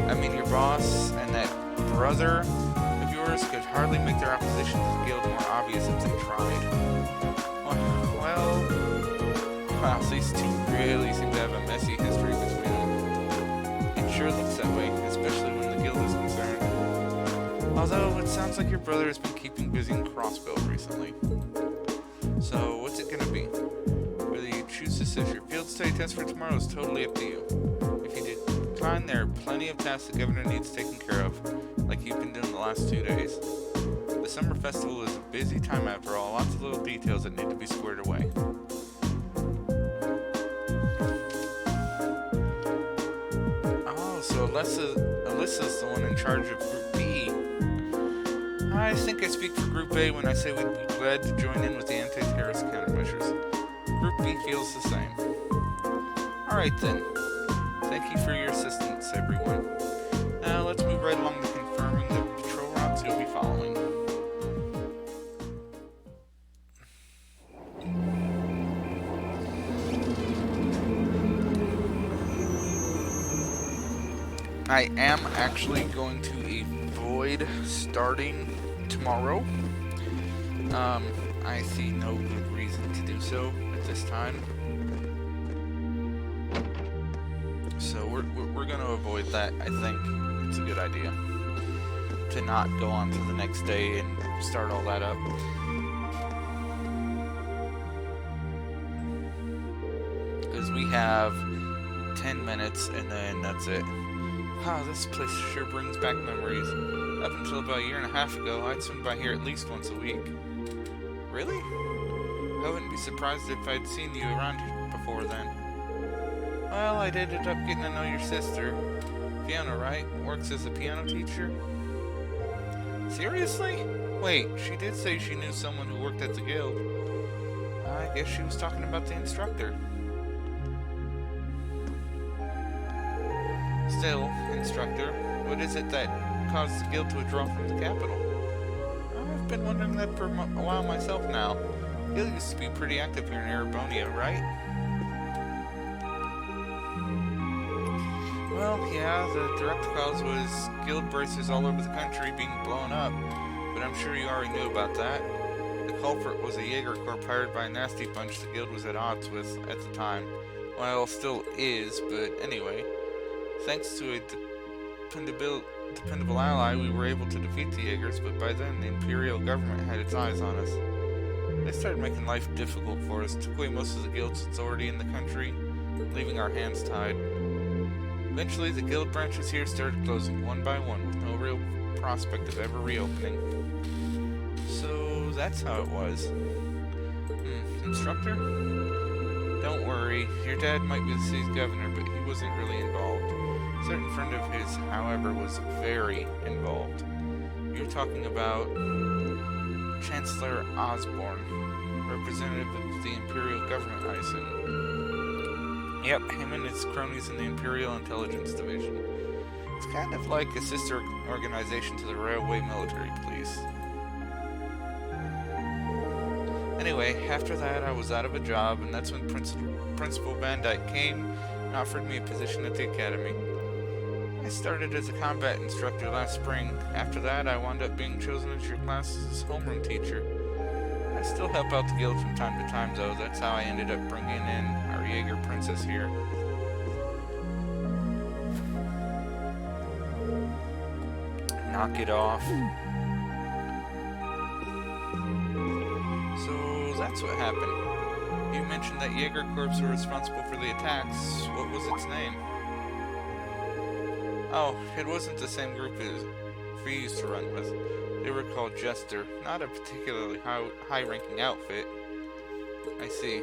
I mean, your boss and that brother of yours could hardly make their opposition to the guild more obvious if they tried. Well, wow, these two really seem to have a messy history between them. It sure looks that way, especially when the guild is concerned. Although, it sounds like your brother has been keeping busy in Crossbell recently. So, what's it gonna be? Whether you choose to sit your field study test for tomorrow is totally up to you. If you decline, there are plenty of tasks the governor needs taken care of, like you've been doing the last 2 days. The summer festival is a busy time after all, lots of little details that need to be squared away. Oh, so Alyssa's the one in charge of Group B. I think I speak for Group A when I say we'd be glad to join in with the anti-terrorist countermeasures. Group B feels the same. Alright then. Thank you for your assistance, everyone. Now let's move right along to confirming the patrol routes you'll be following. I am actually going to avoid starting tomorrow. I see no good reason to do so at this time. So we're going to avoid that. I think it's a good idea to not go on to the next day and start all that up. Because we have 10 minutes and then that's it. Wow, this place sure brings back memories. Up until about a year and a half ago, I'd swing by here at least once a week. Really? I wouldn't be surprised if I'd seen you around here before then. Well, I'd ended up getting to know your sister. Fiona, right? Works as a piano teacher? Seriously? Wait, she did say she knew someone who worked at the guild. I guess she was talking about the instructor. Still, instructor, what is it that caused the guild to withdraw from the capital? I've been wondering that for a while myself now. The guild used to be pretty active here in Erebonia, right? Well, yeah, the direct cause was guild bases all over the country being blown up, but I'm sure you already knew about that. The culprit was a Jaeger Corps hired by a nasty bunch the guild was at odds with at the time. Well, still is, but anyway. Thanks to a dependable ally, we were able to defeat the Jaegers, but by then the Imperial government had its eyes on us. They started making life difficult for us, took away most of the guild's authority in the country, leaving our hands tied. Eventually, the guild branches here started closing one by one, with no real prospect of ever reopening. So, that's how it was. Instructor? Don't worry, your dad might be the city's governor, but he wasn't really involved. A certain friend of his, however, was very involved. You're talking about Chancellor Osborne, representative of the Imperial government, I assume. Yep, him and his cronies in the Imperial Intelligence Division. It's kind of like a sister organization to the Railway Military Police. Anyway, after that I was out of a job, and that's when Principal Van Dyke came and offered me a position at the academy. I started as a combat instructor last spring. After that, I wound up being chosen as your class's homeroom teacher. I still help out the guild from time to time, though. That's how I ended up bringing in our Jaeger princess here. Knock it off. So that's what happened. You mentioned that Jaeger Corps were responsible for the attacks. What was its name? Oh, it wasn't the same group as we used to run with. They were called Jester, not a particularly high-ranking outfit. I see.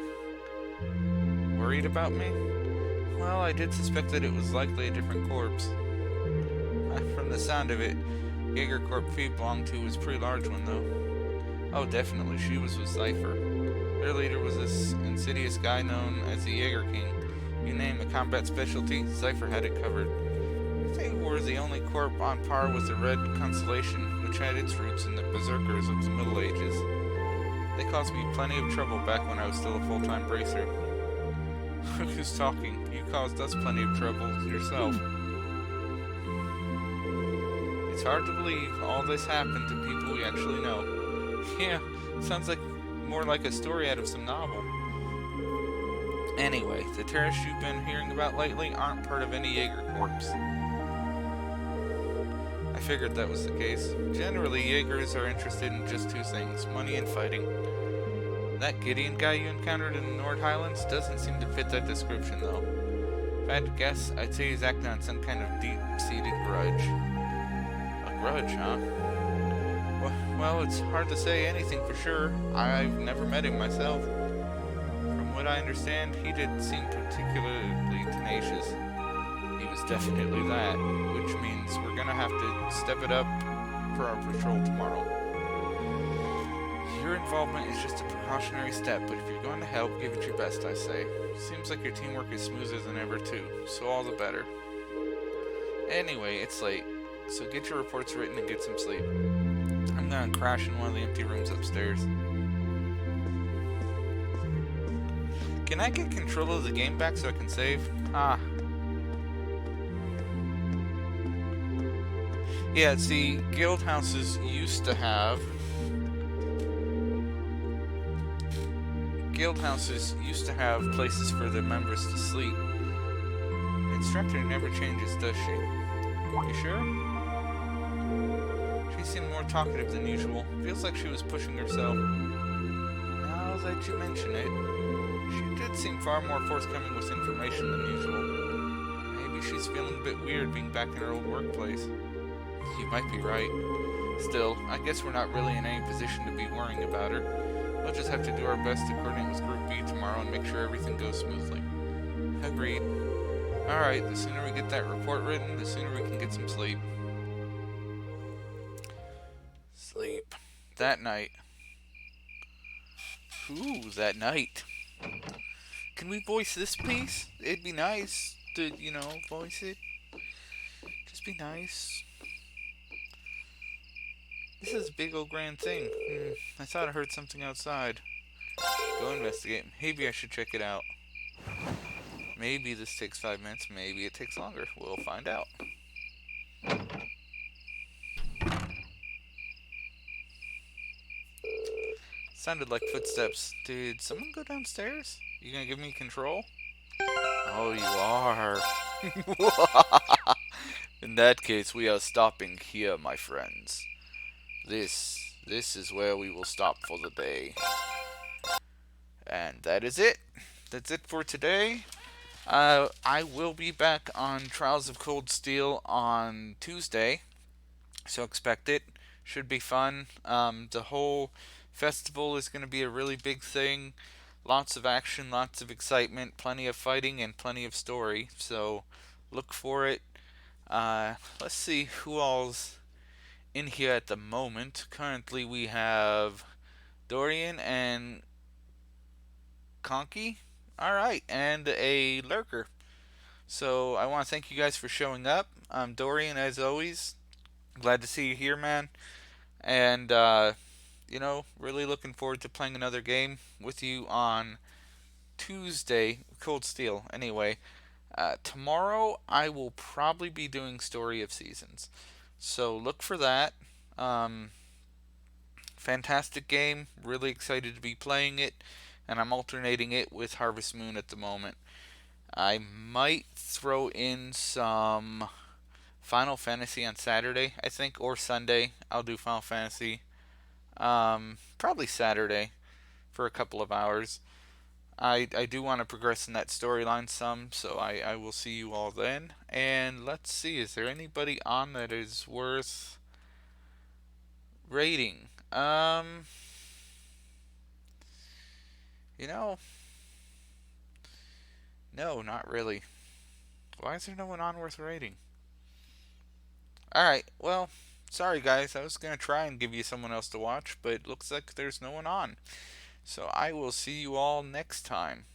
Worried about me? Well, I did suspect that it was likely a different corps. From the sound of it, Jaeger Corps Fee belonged to was a pretty large one, though. Oh, definitely, she was with Cypher. Their leader was this insidious guy known as the Jaeger King. You name a combat specialty, Cypher had it covered. They were the only corps on par with the Red Constellation, which had its roots in the Berserkers of the Middle Ages. They caused me plenty of trouble back when I was still a full-time bracer. Who's talking? You caused us plenty of trouble yourself. It's hard to believe all this happened to people we actually know. Yeah, sounds like more like a story out of some novel. Anyway, the terrorists you've been hearing about lately aren't part of any Jaeger Corps. I figured that was the case. Generally, Jaegers are interested in just two things, money and fighting. That Gideon guy you encountered in the Nord Highlands doesn't seem to fit that description, though. If I had to guess, I'd say he's acting on some kind of deep-seated grudge. A grudge, huh? Well, it's hard to say anything for sure. I've never met him myself. From what I understand, he didn't seem particularly tenacious. He was definitely that, which means we're gonna have to step it up for our patrol tomorrow. Your involvement is just a precautionary step, but if you're going to help, give it your best, I say. Seems like your teamwork is smoother than ever, too, so all the better. Anyway, it's late, so get your reports written and get some sleep. I'm gonna crash in one of the empty rooms upstairs. Can I get control of the game back so I can save? Yeah, see, guild houses used to have... places for their members to sleep. The instructor never changes, does she? You sure? She seemed more talkative than usual. Feels like she was pushing herself. Now that you mention it, she did seem far more forthcoming with information than usual. Maybe she's feeling a bit weird being back in her old workplace. You might be right. Still, I guess we're not really in any position to be worrying about her. We'll just have to do our best to coordinate with Group B tomorrow and make sure everything goes smoothly. Agreed. Alright, the sooner we get that report written, the sooner we can get some sleep. Sleep. That night. Ooh, that night. Can we voice this piece? It'd be nice to, you know, voice it. Just be nice. This is a big old grand thing. I thought I heard something outside. Go investigate. Maybe I should check it out. Maybe this takes 5 minutes. Maybe it takes longer. We'll find out. Sounded like footsteps. Did someone go downstairs? You gonna give me control? Oh, you are. In that case, we are stopping here, my friends. This is where we will stop for the day. And that is it. That's it for today. I will be back on Trials of Cold Steel on Tuesday, so expect it. Should be fun. The whole festival is going to be a really big thing. Lots of action, lots of excitement, plenty of fighting, and plenty of story. So look for it. Let's see who all's in here at the moment. Currently we have Dorian and Conky. Alright, and a lurker. So I want to thank you guys for showing up. I'm Dorian, as always. Glad to see you here, man. And, you know, really looking forward to playing another game with you on Tuesday, Cold Steel. Anyway, Tomorrow I will probably be doing Story of Seasons, so look for that. Fantastic game, really excited to be playing it, and I'm alternating it with Harvest Moon at the moment. I might throw in some Final Fantasy on Saturday, I think, or Sunday. I'll do Final Fantasy. Probably Saturday for a couple of hours. I do want to progress in that storyline some, so I will see you all then. And let's see, is there anybody on that is worth rating? You know, no, not really. Why is there no one on worth rating? Alright, well, sorry guys, I was going to try and give you someone else to watch, but it looks like there's no one on. So I will see you all next time.